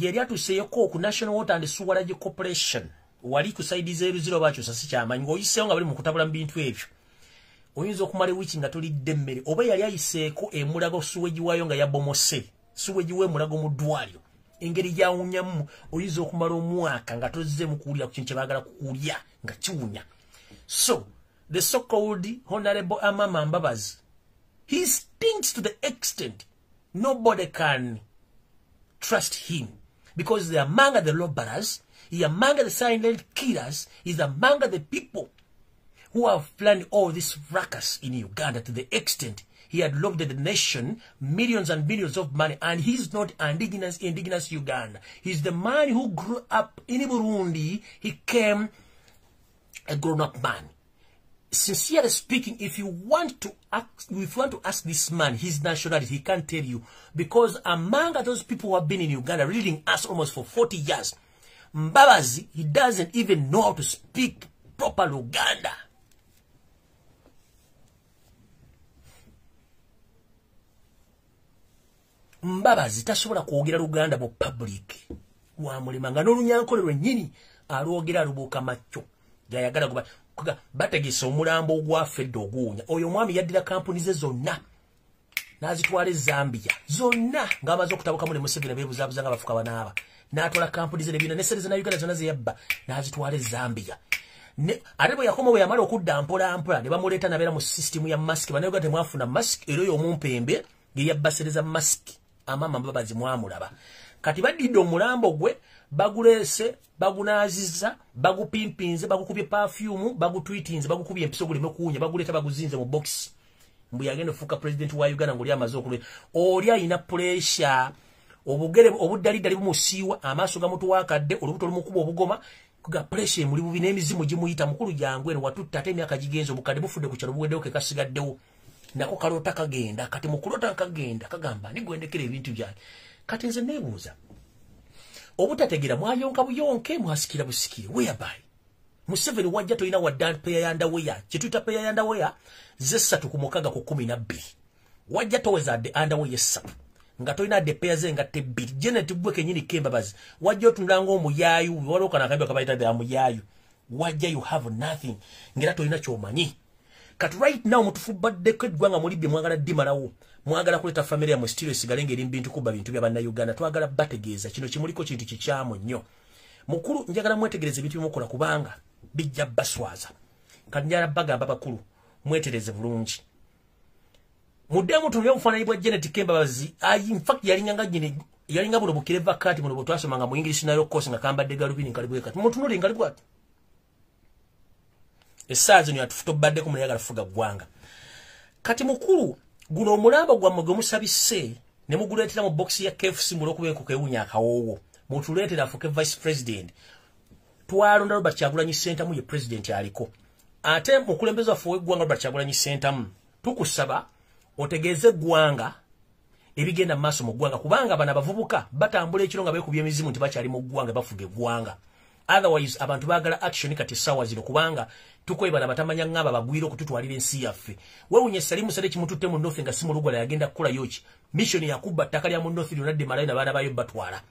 yali atuuseeko ku National Water and Sewerage Corporation wali ku side zero bakyusa si kyamanyi ng'oyiseewo nga bali mu kutabula mu bintu ebyo oyinza okumala ewiki nga tolidde emmere oba yali ayiseeko emulago suweji waayo nga yabomose suweji w'emulago mu ddwaliro engeri gyawunyamu oyinza okumala omwaka nga tozzeemu kuwulira ku kintu kye baagala kuwulya nga kiwunya. So the so-called Honorable Amama Mbabazi, he stinks to the extent nobody can trust him because they are among the robbers, he is among the silent killers, he is among the people who have planned all this fracas in Uganda to the extent He had robbed the nation millions and billions of money, and he's not indigenous Uganda. He's the man who grew up in Burundi. He came a grown-up man. Sincerely speaking, if you want to ask this man his nationality, he can't tell you, because among those people who have been in Uganda reading us almost for 40 years, Mbabazi, he doesn't even know how to speak proper Luganda. Mbabazi tasobola kwogera Luganda mu public. Wamulimanga n'olunyankole lwennyini alwogera lubuuka macco. Jayagala kuba bategese omulambo ogwafedde oguunya. Oyo mwami yaddira kampuni ze zonna n'azitwala Zambia. Zonna ng'amaze okutabukamu ne Museveni beebuzaabuza nga bafuka banaaba. N'atwala kampuni ze nebina n'essereza na Uganda zonna ze yabba n'azitwala Zambia. Ate bwe yakoma bwe yamala okudda mpola mpola ne bamuleeta nabeera mu system ya mask. Banauganda temwafuna mask era oyo omumpembe ge yabbasereza mask. Amama Mbabazi mwamulaba. Kati badidde omulambo gwe bagulese bagunaziza bagupimpinze bagukubye perfume bagutweetinze bagukubye empiso guleme kuunya baguleta baguzinze mu box. Mbu yagenda fuka president wa Uganda ngoli amaze okulwe. Oli ayina pressure obugere obuddalidali bumusiiwa amaaso gamutuwakadde olubuto lumukuba obugoma kuga pressure muri bubi n'emizimu gimuyita mukulu jangwe ne watutta ate emyaka gigenzo bukadde bufudde ku kyalo buweddewo ke kasigaddewo. Nako kalota kagenda kati mukulota kagenda kagamba nigwendekera ebintu byange. Kati nze nebuuza obutategera mwayonka buyonke mwasikira busikire whereby Museveni wajja toyina wadda peya yanda weya kituita peya yanda weya zessatu ku mukaga ku 12 wajja toweza de underwear yesatu nga toyina de peya ze nga tebbiri Janet gwe kenyini Kembabazi wajja otundanga omuyayu waloka nakabya kabaita de amuyayu wajja you have nothing ngira toyina kyomanyi. Kati right now mutufu badde kwegwanga mulibye mwagala dimalawo mwagala kuleta family ya mustiro sigalenge eri bintu kuba bintu bya banna Uganda twagala bategeeza kino kimuliko kintu kikyamu nnyo mukulu njagala mwetegereze bintu bimukola kubanga bijja baswaza kati njala bagamba bakulu mwetereze bulungi mudemu tumye mufana ibwa Janet Kembabazi in fact yalinga bulo bukire vakati mulo botwasoma nga mu English nayo course nga kamba de galubini kalibu kati mutunule ngalibu ati esazi ni atufuto badde ku muyaga fuga gwanga kati mukulu guno omulambo gwa mugwe musabise ne muguletera mu box ya KFC mulo kubenko kewunya akawowo mutuletera afuke vice president twalonda Robert Kyagulanyi center mu ye president aliko ate mukulembeza afuwe gwanga Robert Kyagulanyi center mu tukusaba otegeze gwanga ebigenda maso mu gwanga kubanga bana bavubuka batambula ekiro nga bekubye emizimu ntibakyali mu gwanga bafuge gwanga. Otherwise abantu bagala action kati sawa zino kubanga tukwebala batamanya ngaba bagwiro kututwalira ensi yaffe wewunye Salimu Sade kimututte mu North nga simu lugala yagenda kula yoki mission yakubba ttaka lya mu North lyonadde malaina baana bayo batwala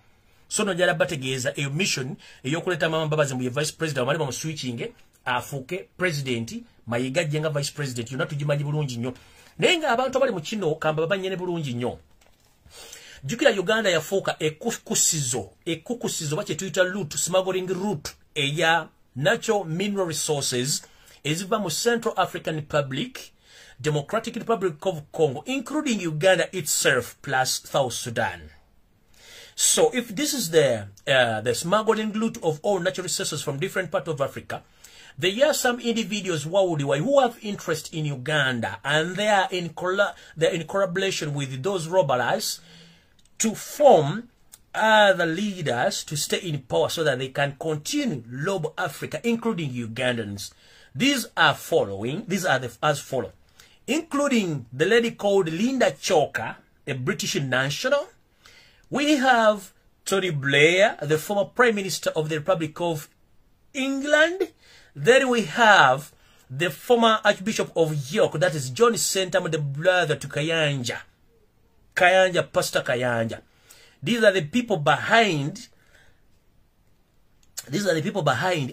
sono jala bategeeza eyo mission eyokuleta mama Mbabazi mu vice president amaliba mu switching afuke president Mayiga jenga vice president yona tujimanyi bulungi nnyo nenga abantu bali mu kino kamba babanyene bulungi nnyo. Jukira Uganda yafuuka ekukusizo bache tuita route smuggling route eya natural mineral resources eziva mu Central African Republic, Democratic Republic of Congo, including Uganda itself plus South Sudan. So if this is the smuggling route of all natural resources from different parts of Africa, there are some individuals who have interest in Uganda and they are in collaboration with those robbers to form other leaders to stay in power so that they can continue rob Africa, including Ugandans. These are as follow, including the lady called Linda Choka, a British national. We have Tony Blair, the former Prime Minister of the Republic of England. Then we have the former Archbishop of York, that is John Sentamu, the brother to Kayanja, Pastor Kayanja. These are the people behind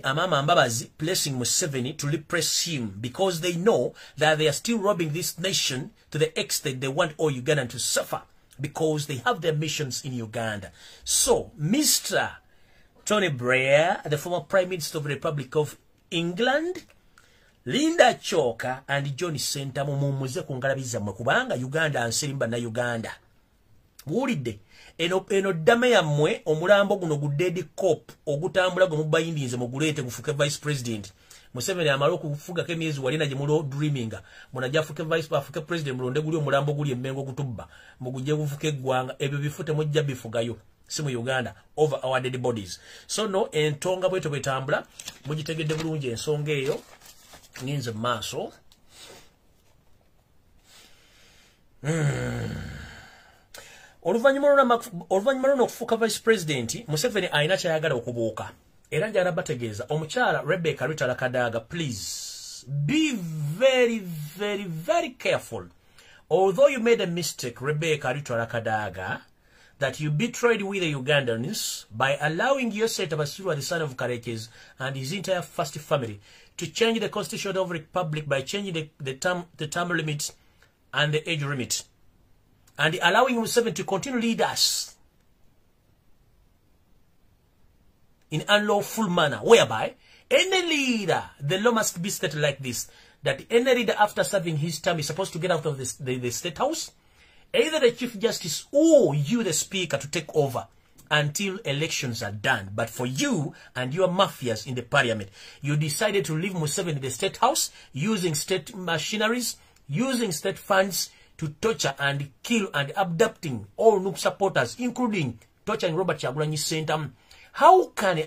Amama Mbabazi placing Museveni to repress him because they know that they are still robbing this nation to the extent they want all Ugandans to suffer because they have their missions in Uganda. So, Mr. Tony Blair, the former Prime Minister of the Republic of England, Linda Choka and John Sentamu mumuze kungalabiza mwe kubanga Uganda anserimba na Uganda. Buulidde eno ddame yammwe omulambo guno gu dead cop ogutambula gwe mubayindinze muguleete gufuke vice president. Museveni amala okufugako emyezi wali na gye mulo dreaminga munajja afuke president mulonde guli omulambo guli emmengo gutubba mugujje gufuke eggwanga ebyo bifute mujja bifugayo si mu Uganda over our dead bodies. So no entonga bweto bwetambula mugitegedde bulungi ensonga eyo nginze maaso. Oluvannyuma lw'okufuuka vice president Museveni alina kyayagala okubuuka era njala bategeeza omukyala Rebecca Rutala Kadaga, please be very very very careful. Although you made a mistake, Rebecca Rutala Kadaga, that you betrayed with the Ugandans by allowing your Senator Basirwa, the son of Karekes, and his entire first family to change the constitution of the republic by changing the term limit and the age limit, and allowing Museveni to continue to lead us in unlawful manner, whereby any leader, the law must be stated like this, that any leader after serving his term is supposed to get out of the State House, either the Chief Justice or you, the Speaker, to take over until elections are done. But for you and your mafias in the parliament, you decided to leave Museveni in the State House, using state machineries, using state funds to torture and kill and abducting all NUP supporters, including torturing Robert Kyagulanyi Ssentamu. How can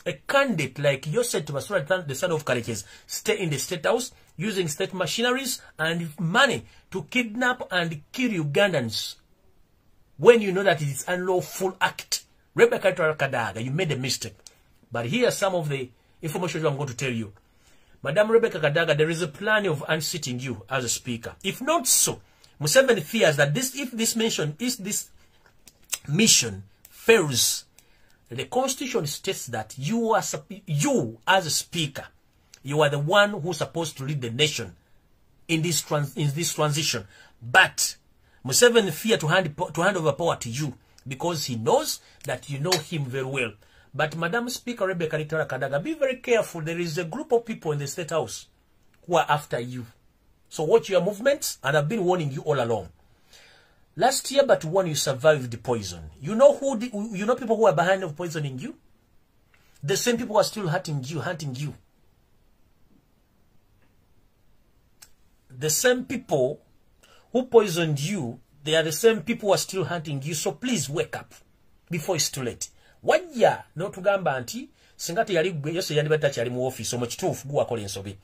a candidate like Yosef Basura, the son of Karekes, stay in the State House using state machineries and money to kidnap and kill Ugandans when you know that it is unlawful act? Rebecca Kadaga, you made a mistake. But here are some of the information I'm going to tell you. Madam Rebecca Kadaga, there is a plan of unseating you as a speaker. If not so, Museveni fears that if this mission fails, the constitution states that you as a speaker, you are the one who's supposed to lead the nation in this transition. But Museveni fears to hand over power to you because he knows that you know him very well. But Madam Speaker Rebecca Kadaga, be very careful. There is a group of people in the State House who are after you. So watch your movements, and I've been warning you all along. Last year, but when you survived the poison, you know people who are behind of poisoning you? The same people who are still hunting you. The same people who poisoned you, they are the same people who are still hunting you. So please wake up before it's too late. Wajja no tugamba anti singate yali gwe yose yandibata kyali mu office omu kituufu guwa kola ensobi.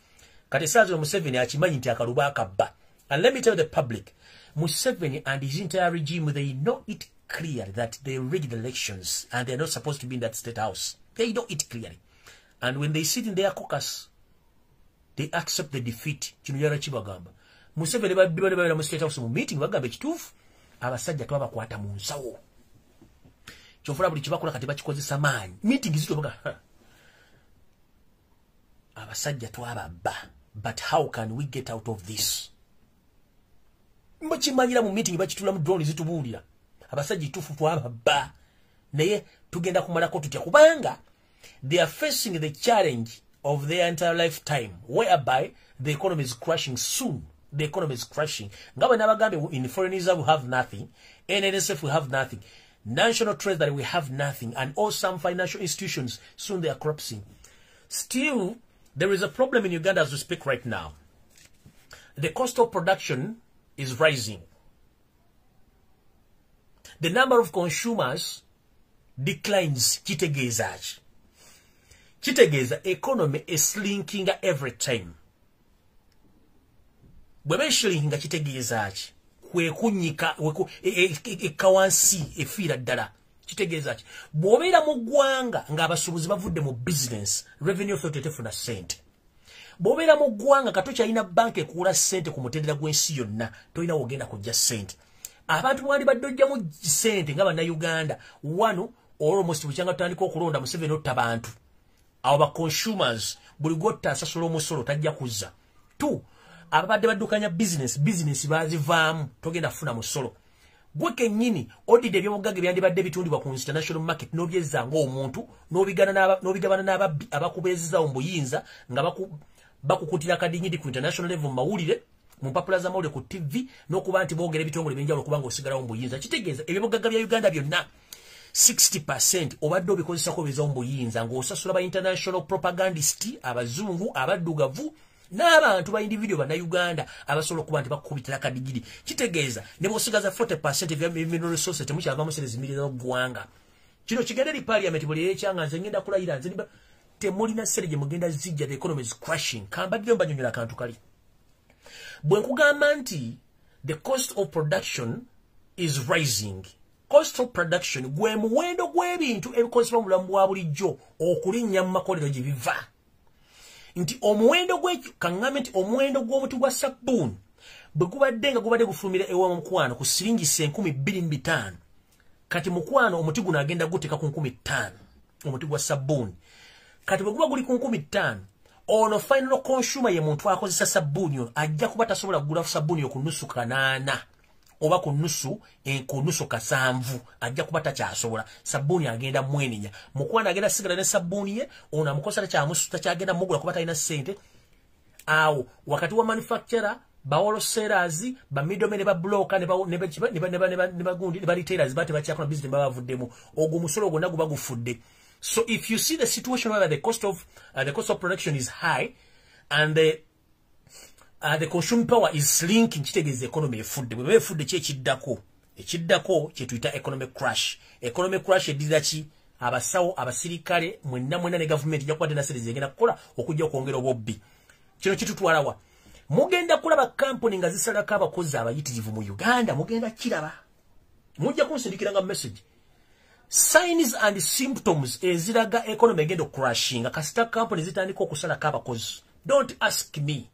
Kati sazo Museveni akimanyi nti akaluba akabba. And let me tell the public, Museveni and his entire regime, they know it clearly that they rigged elections and they're not supposed to be in that State House. They know it clearly. And when they sit in their caucus, they accept the defeat. Kinuyara kibagamba. Museveni bali mu State House mu meeting bagamba ekituufu abasajja twabakwata mu nsawo. Chofura buli kibakola kati bakikozesa maanyi. Meeting zito baga. Abasajja twababba. But how can we get out of this? Mbachimanyira mu meeting bachitula mu drone zitubuulira. Abasajja tufu twababba. Naye tugenda kumalako tutya kubanga they are facing the challenge of their entire lifetime, whereby the economy is crashing soon. The economy is crashing. Ngaba nabagambe in foreign reserve we have nothing. NSF we have nothing. National Treasury we have nothing, and all some financial institutions soon they are collapsing. Still, there is a problem in Uganda as we speak right now. The cost of production is rising. The number of consumers declines. Kitegeeza economy is slinking every time. Bwebe shrinking kitegeeza kwe kunyika kawansi efira ddala. Kitegeeza ki bw'obeera mu ggwanga ng'abasuubuzi bavudde mu business, revenue authority tefuna ssente. Bw'obeera mu ggwanga katoki alina banka ekuula ssente ku mutendera gw'ensi yonna, tolina wogenda kujja ssente. Abantu mwali badde ojjamu ssente nga bannayuganda wano almost bukyanga tutandika okulonda Museveni otta bantu. Abo ba consumers buli gwotta asasula omusolo tajja kuzza. Ababadde baddukanya business bazivaamu togenda kufuna musolo. Gwe kennyini odidde ebyobugagga byandibadde bitundibwa ku international market n'obyezza ng'omuntu n'obigabana n'ababbi abakubeezezaawo mu buyinza nga bakukutira kadingidi ku international level mu mawulire mpapula za mawulire ku TV n'okuba nti boogera ebitongole ebyenjawulo kubanga osigalawo mu buyinza. Kitegeeza ebyobugagga bya Uganda byonna 60% obadde obikozesako biza mu buyinza ng'osasula ba international propagandist abazungu abaddugavu n'abantu ba individual bana Uganda abasobola okuba nti bakubitira kadigiri. Kitegeeza ne bosigaza 40% ebya mineral resources temukyavamu sente zimirira ggwanga. Kino kigenda eri parliament buli yekyanga nze ngenda kulayira nze temulina sere gye mugenda zijja, the economy is crashing. Kambadde mbanyonyola akantu kali. Bwe nkugamba nti the cost of production is rising. Cost of production gwe muwendo gw'ebintu ebikozesebwa mu bulamu bwa bulijjo okulinnya mu makolero gye biva. Nti omuwendo kaŋŋambe nti omuwendo gw'omuti gwa sabbuuni bwe gubadde nga gubadde gufulumira ewa mukwano ku siringi 2,500 kati mukwano omuti guno agenda guteeka ku 5,000 omuti gwa sabbuuni. Kati bwe guba guli ku 5,000 ono final consumer ye muntu akozesa sabbuuni ajja kuba tasobola kugula sabbuuni ku nusu 8 oba ku nusu 7 ajja kuba takyasobola. Sabbuuni agenda mwenenya. Mukwano agenda sigala ne sabbuuni ye ono amukozesa takyagenda mugula kuba talina ssente. Awo wakati wa manufacturer ba wholesalers ba middlemen ba broker ne bagundi ne ba retailers bate bakyakona business babavuddemu ogwo musolo gwonna guba gufudde. So if you see the situation where the cost of production is high and the consuming power is slinking, kitegeeza economy efudde. Bwe efudde ekiddako kye tuyita economic crash. Economic crash edira ki? Abasawo abasirikale mwenna ne government ejja kukwata nasere zigenda kukola okujja okwongera obubbi. Kino kitutwalawa. Mugenda kulaba kampuni nga zisalako abakozi abayitirivu mu Uganda, mugenda kiraba. Mujja kunsindikiranga message. Signs and symptoms eziraga economy egenda crashing. Kasita company zitandika okusalako abakozi. Don't ask me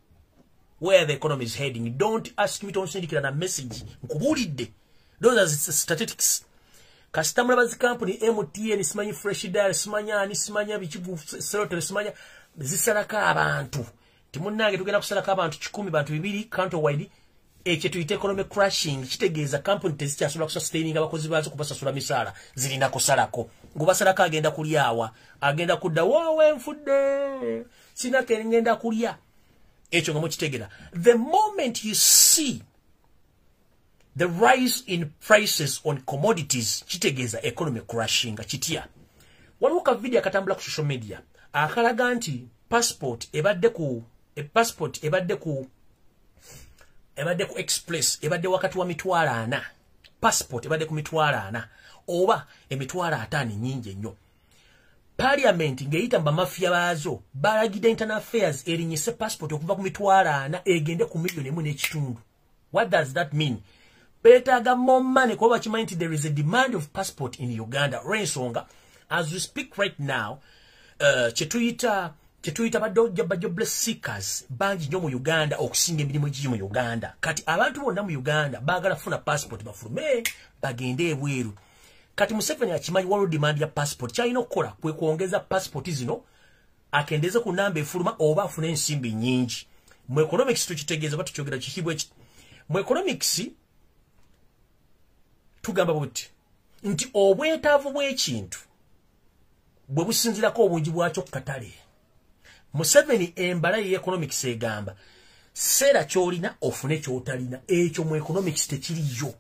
where the economy is heading. Don't ask me to nsindikira na message. Nkubulidde. Those are statistics. Kasita mulaba zi company MTN simanyi fresh dial simanya bikibu serotel simanya zisalako abantu. Timunnange tugenda kusalako abantu 10 bantu 2 countrywide. Ekyo tuyite economic crashing. Kitegeeza company tezikyasobola kusustaining abakozi baazo kubasasula misaala zirina kusalako. Ngubasalako agenda kulyawa, agenda kudda waawe nfudde sina ngenda kulya. Ekyo nga mukitegeera. The moment you see the rise in prices on commodities, kitegeeza economic crashing kitya. Waliwo ka video akatambula ku social media akalaga nti passport ebadde ku express ebadde wakati wa mitwalo 4. Passport ebadde ku mitwalo 4 oba emitwalo 5 nyingi nnyo. Parliament ngeyita mba mafia baazo balagide internal affairs erinyise passport okuva ku mitwalo 4 egende ku milioni 1.5. What does that mean? Betaaga more money kuba kimanyi nti there is a demand of passport in Uganda. Rensonga as we speak right now chetuyita jobless seekers bangi nnyo mu Uganda okusinga emirimu giri mu Uganda. Kati abantu bonna mu Uganda baagala kufuna passport bafulume bagende ebweru. Kati Museveni akimanyi waliwo demand ya passport. Kyalina okukola kwe kuongeza passport zino akendeze ku namba efuluma oba afune ensimbi nyingi. Mu economics tukitegeeza batukyogera kikibwe ekiti. Mu economics tugamba buti nti obwetaavu bw'ekintu bwe businzirako obungi bwakyo ku katale. Museveni embala ye economics egamba sera kyolina ofune kyotalina. Ekyo mu economics tekiriyo.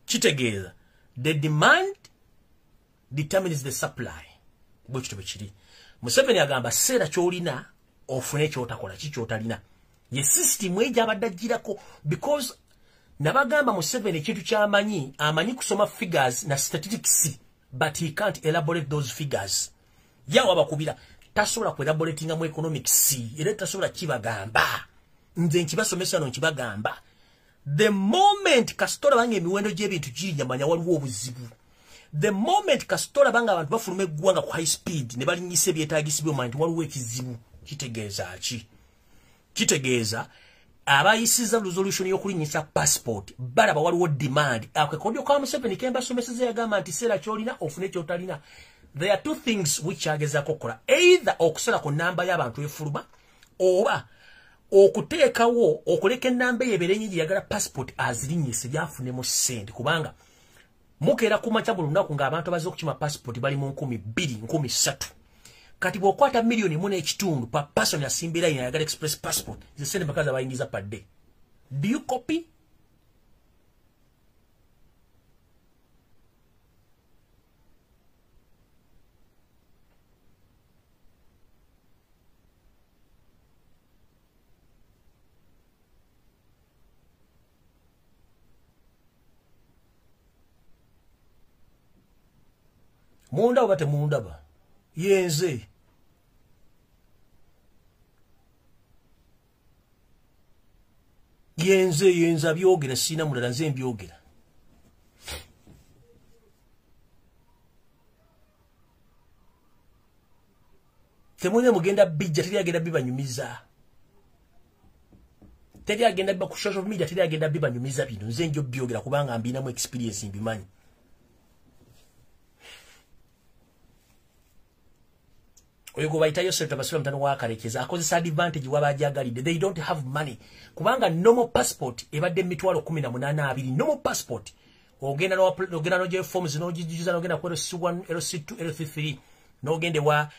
Kitegeeza the demand determines the supply. Bwekito bwekiri. Museveni agamba sera kyolina ofune kyotakola kikyotalina. Ye system eja abadajirako because nabagamba Museveni ekintu kyamanyi amanyi kusoma figures na statistics but he can't elaborate those figures. Yawa bakubira tasobola ku elaboratinga mu economics era tasobola kibagamba. Nze nkibasomesa no nkibagamba. The moment kasitola bange emiwendo gy'ebintu girinyamanya waliwo obuzibu. The moment kasitola banga abantu bafuluma eggwanga ku high speed ne balinyisa ebyetaagisibwa omanyi waliwo ekizibu. Kitegeeza ki? Kitegeeza abayisiza resolution y'okulinyisa passport balaba waliwo demand. Akwekodyo kwa Museveni kemba someseze yagamba nti sera kyolina ofune kyotalina. There are two things which agezaako kukola. Either okusala ku namba y'abantu efuluma oba okuteekawo okuleka ennamba ebeere nnyingi yagala passport azirinyise gyafunemu ssente kubanga mukeera ku makya buli lunaku ng'abantu abaze okukima passport bali mu 2,000, 3,000. kati bw'okwata million mu n'ekitundu pa person yasimbira ina ayagala express passport zisene bakazi abayingiza per day. Do you copy? Munda obate munda ba. Yenze. Yenze byogera sina mulala nze mbyogera. Temune mugenda bijja teri agenda bibanyumiza. Teri agenda biba ku social media teri agenda bibanyumiza bino nze njo byogera kubanga mbina mu experience mbimanyi. Oyego baita yourself abasura mtano wakarekeza akozesa advantage wabajagalide. They don't have money kubanga normal passport ebadde mitwalo 18 normal passport ogenda no je forms no jijuza no genda ku LC1 LC2 LC3 no gende wa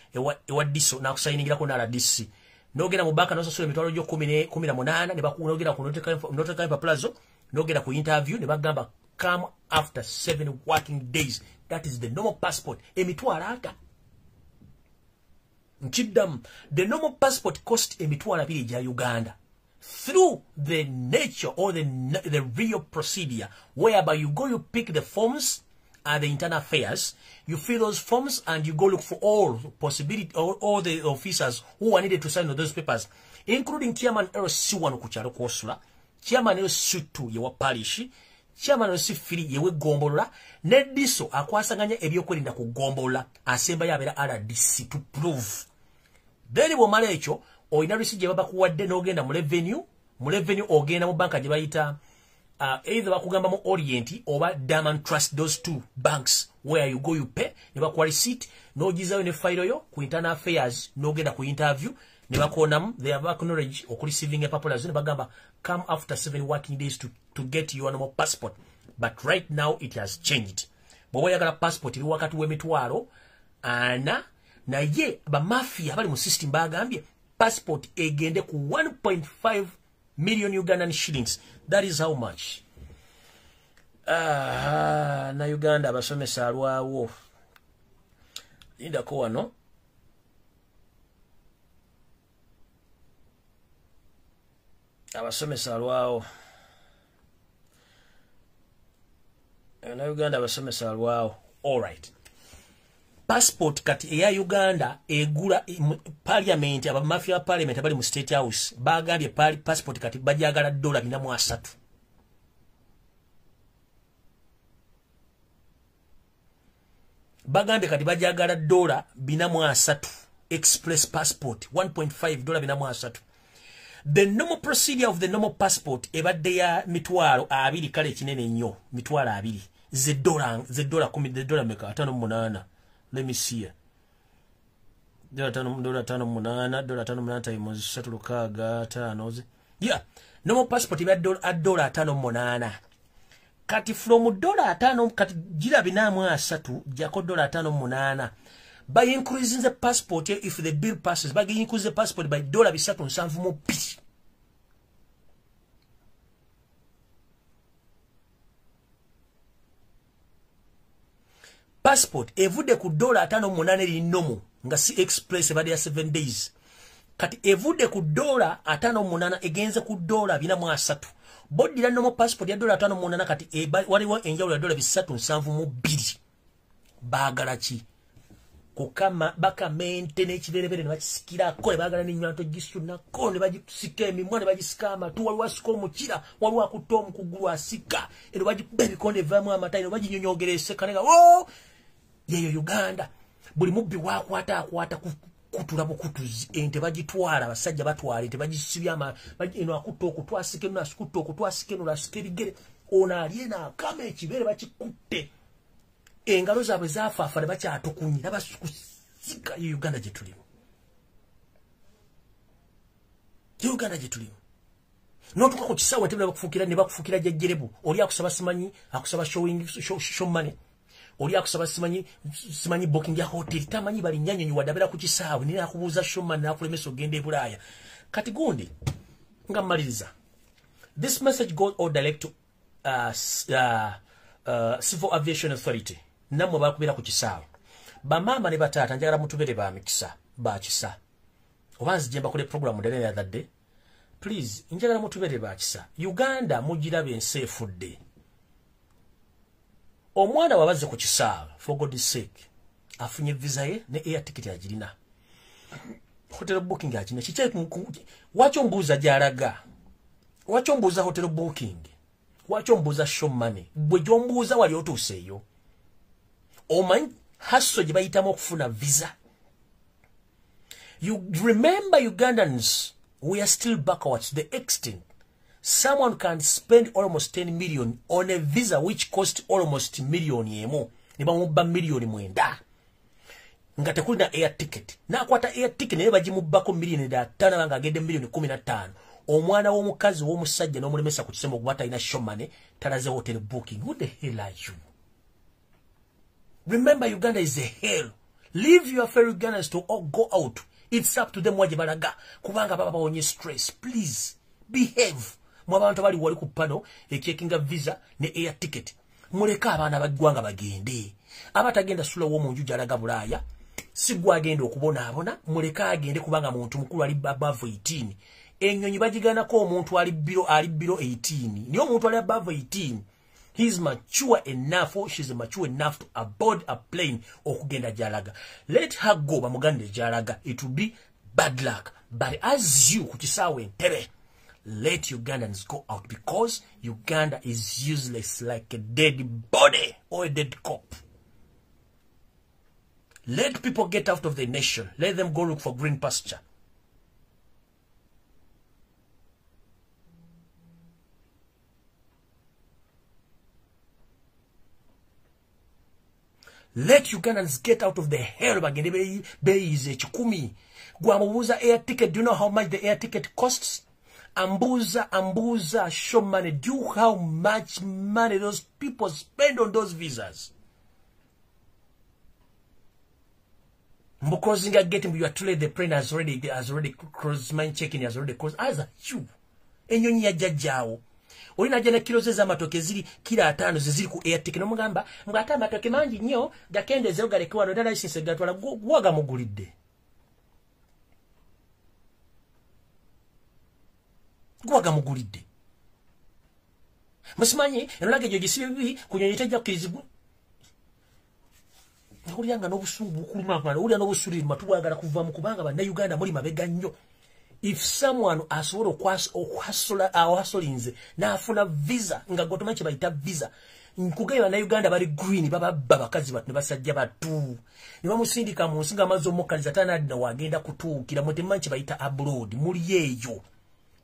diso na kusayiningira ko na DC no genda mubaka no sosole mitwalo jo 18 ne bakuna ogenda ku note plazo no genda ku interview ne bagamba come after 7 working days. That is the normal passport emitwalo ata. Nchidam, the normal passport cost emitwala village Uganda through the nature or the real procedure whereby you go, you pick the forms at the internal affairs, you fill those forms and you go look for all possibility or all the officers who are needed to sign those papers, including chairman LC1 kuchalo kosula, chairman LC2 yewa parish, chairman LC3 yewe gombola, nediso akwasanganya ebyokwerinda ku gombola asemba yabera RDC to prove. Then bomala ekyo oyina receipt baba kuwadde n'ogenda mu revenue ogenda mu banka gye bayita either bakugamba mu Orient oba Diamond Trust, those two banks where you go you pay ne bakuwa receipt n'ogizayo ne file yo ku internal affairs n'ogenda ku interview ne bakonamu they have acknowledged oku receiving a paper ne bagamba come after 7 working days to get your normal passport. But right now it has changed. Bwoba yagala passport iri wakati w'emitwalo ana na ye ba mafia bali mu system bagambye passport egende ku 1.5 million Ugandan shillings. That is how much. Na Uganda abasomesa alwawo. Linda ko wano. Abasomesa alwawo. Na Uganda abasomesa alwawo. All right. Passport kati ya Uganda egula parliament aba mafia parliament abali mu state house bagambye passport kati bajagala $403. Bagambye kati bajagala $403 express passport $1.5 The normal procedure of the normal passport ebadde ya mitwalo 2 kale kinene nnyo mitwalo 2 $10 meka 5.8. Let me see here. $5.8 times 3.5. Yeah. Normal passport iba $5.8. Kati from $5 kati jira binamu 3 jako $5.8. By increasing the passport if the bill passes, by increasing the passport by $3.7. Passport evude ku $5.8 linomo nga si express ebade ya 7 days. Kati evude ku $5.8 egenze ku $4.3. Bodi la normal passport ya $5.8 kati waliwo enjawulo ya $3.7. Bagala ki kukama baka maintain ekiberebere ne bakisikirako bagala n'enywanto gisunako ne bagisika emimwa ne bagisika amatu waliwo asika omukira waliwo akutta omukugulu asika ero bagikuba ebikonde vaamu amatayi ne baginyonyogerese kanega yeyo Uganda buli mubbi wakwata kutula bukutuzi ente bagitwala abasajja batwala ente bagisibya eno akutta okutwasike no asikutta okutwasike no asikirigere ona aliena kama ekibere bakikutte engalo zaabwe zafaafa ne bakyatukunyi nabasukusika Uganda gye tulimu. Uganda gye tulimu. N'otuuka ku kisaawe ate ne bakufukira jjajjerebu oli akusaba simanyi akusaba show money oli akusaba simanyi booking ya hotel tamanyi bali nyanyonyi wadabera ku kisaawe nina akubuuza showman nakulemesa ogenda e Bulaaya kati gundi nga mmaliriza. This message goes all direct to Civil Aviation Authority. Namwe bakubira ku kisaawe. Bamama ne batata njagala mutubere ba mikisa ba kisa. Obanzi jemba kule program the other day. Please njagala mutubere ba kisa. Uganda mujirabe ensefudde. Omwana wabaze ku kisaawe for God's sake. Afunye visa ye ne air ticket agirina. Hotel booking agirina. Kiche wacho mbuza jaraga. Wacho mbuza hotel booking. Wacho mbuza show money. Bwe jombuza wali otuseyo. Omanyi hasso gye bayitamu okufuna visa. You remember Ugandans, we are still backwards to the extent someone can spend almost 10 million on a visa which cost almost million yemo. Niba mubba million mwenda. Nga tekuli na air ticket. Na akwata air ticket ne bagimubbako million da tana banga agende million 15. Omwana w'omukazi w'omusajja n'omulemesa ku kisembo kubata ina show money talaze hotel booking. Who the hell are you? Remember, Uganda is a hell. Leave your fellow Ugandans to all go out. It's up to them waje balaga. Kubanga baba onye stress. Please, behave. Mwabantu bali wali ku pano, checking a visa, ne air ticket. Muleka abana bagwanga bagende. Abatagenda sula wo munju jalaga Bulaaya. Sigwa agenda okubona abona. Muleka agende kubanga muntu mukulu ali above 18. Enyonyi bagigana ko omuntu ali biro 18. Niyo muntu ali above 18. He's mature enough, or she's mature enough to aboard a plane okugenda jalaga. Let her go bamugande jalaga. It will be bad luck. But as you kuchisawe ntebe, let Ugandans go out because Uganda is useless like a dead body or a dead cop. Let people get out of the nation. Let them go look for green pasture. Let Ugandans get out of the hell bagende beize chikumi. Gwamubuza air ticket. Do you know how much the air ticket costs? Ambuza show money. Do you know how much money those people spend on those visas? Mbukozinga getting you are too late. The plane has already crossed. Mind checking has already crossed. As a you, enyonyi ya jajao. Olina jana kilo za matoke zili kila 5 zili ku air ticket. Nomugamba ngata matoke mangi nnyo gakendeze ogalekwa no dala license gatwala gwaga mugulidde. Gwaga mugulidde. Musimanyi enolage gyo gisibi kunyonyita jja kizibu. Nguliyanga n'obusungu bukuluma akwana ulya n'obusuli matubagala kuva mu kubanga ba Uganda muri mabega nnyo. If someone asobola okwasolinze n'afuna visa nga gotomachi bayita visa nkugeba na Uganda bali green baba bakazi batu ne basajja batu ne bamusindika mu nsinga amazo mokaliza tana adina wagenda kutuukira mutemanchi bayita abroad muri yeyo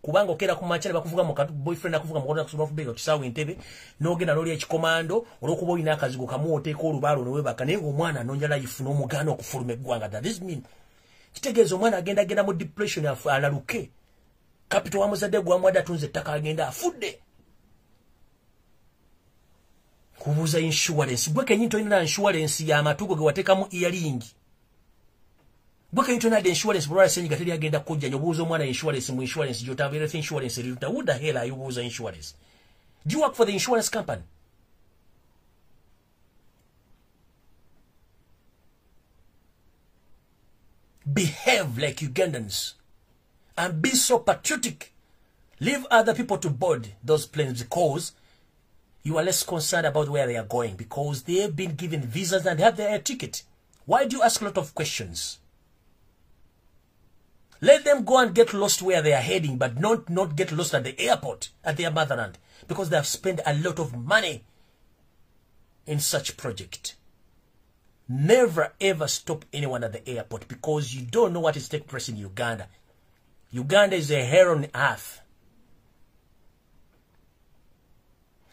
kubanga okera ku machane bakuvuga mu boyfriend akuvuga mu kusoma fubega kisawe ntebe n'ogenda n'oli ekikomando olwokuba olina akazigo kamuoteeka olubalo ne webaka naye ng'omwana anoonya life n'omuganda okufuluma eggwanga. That is mean kitegeeza omwana agenda mu depression alaluke capital wa muzadde gwamwadde atunze ettaka agenda afudde. Kubuuza insurance gwe kenyini tolina insurance y'amatugo ge wateekamu earring. Gwe kenyini tolina insurance bulwala senyiga teri agenda kujja nyobuuza omwana insurance mu insurance gy'otabeera insurance eriruta. Who the hell are you buuza insurance? Do you work for the insurance company? Behave like Ugandans and be so patriotic. Leave other people to board those planes because you are less concerned about where they are going because they have been given visas and have their air ticket. Why do you ask a lot of questions? Let them go and get lost where they are heading, but not get lost at the airport at their motherland because they have spent a lot of money in such project. Never ever stop anyone at the airport because you don't know what is taking place in Uganda. Uganda is a hell on earth.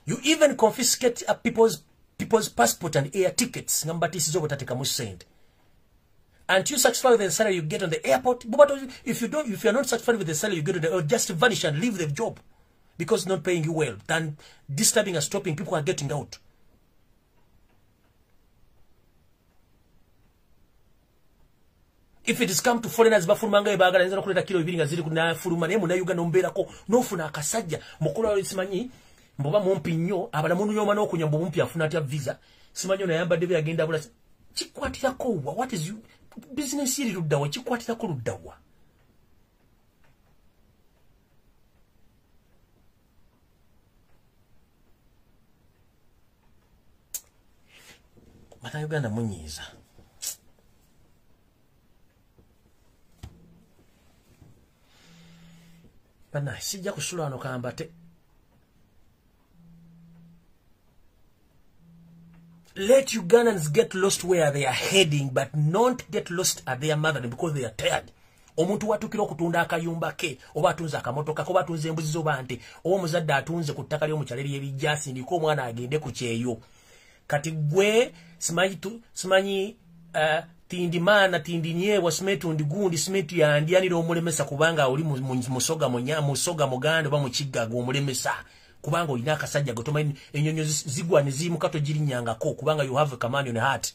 You even confiscate people's passport and air tickets. And you satisfied with the salary you get on the airport. But if you are not satisfied with the salary you get on the airport, just vanish and leave the job because it's not paying you well. Then disturbing and stopping people are getting out. If it is come to foreigners bafulumanga ebagala nzana kuleta kilo 2 nga ziri kuna fuluma ne muna Uganda omberako nofuna akasajja mukulu wa simanyi mboba mumpi nnyo abala munu nyoma n'okunyambo mumpi afuna atya visa simanyi na yamba debe agenda abula kikwatirako what is you business iri luddawa kikwatirako luddawa Mata Uganda munyiza bana sijja kusula ano kambate let Ugandans get lost where they are heading but not get lost at their motherland because they are tired omuntu watukira okutunda akayumba ke oba atunze akamotoka ko batunze embuzi zo bante oba muzadde atunze ku ttaka ly'omukyaleri ebijjasi ndiko omwana agende ku kyeyo kati gwe simanyi tindimana tindinyewa simetu ndigundi simetu ya ndianira omulemesa kubanga oli musoga muganda ba mukigaga omulemesa kubanga olina akasajja gotoma enyonyo zigwa ne zimu kato girinyangako kubanga you have a command on your heart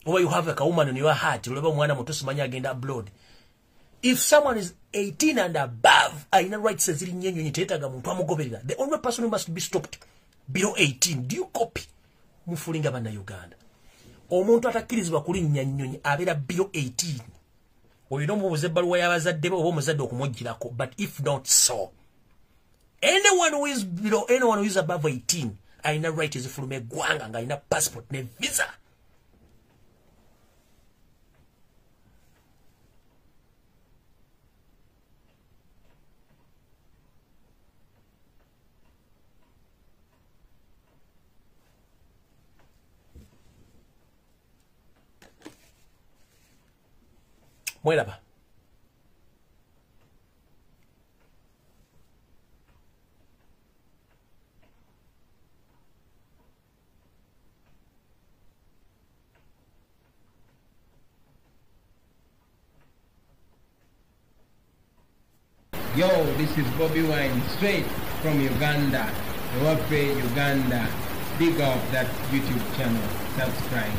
or you have a woman on your heart olaba mwana muto simanya agenda abroad if someone is 18 and above aina rights ziri nyenyo nyitetaga muntu amugoberera the only person who must be stopped below 18 do you copy mufulinga bana Uganda omuntu atakirizibwa kulinnya nnyonyi abera below 18 oyino mubuze baluwa y'abazadde bo oba omuzadde okumujjirako but if not so anyone who is below anyone who is above 18 aina right is from eggwanga nga aina passport ne visa Muelaba. Yo, this is Bobi Wine straight from Uganda. Ewaffe, Uganda. Big up that YouTube channel. Subscribe.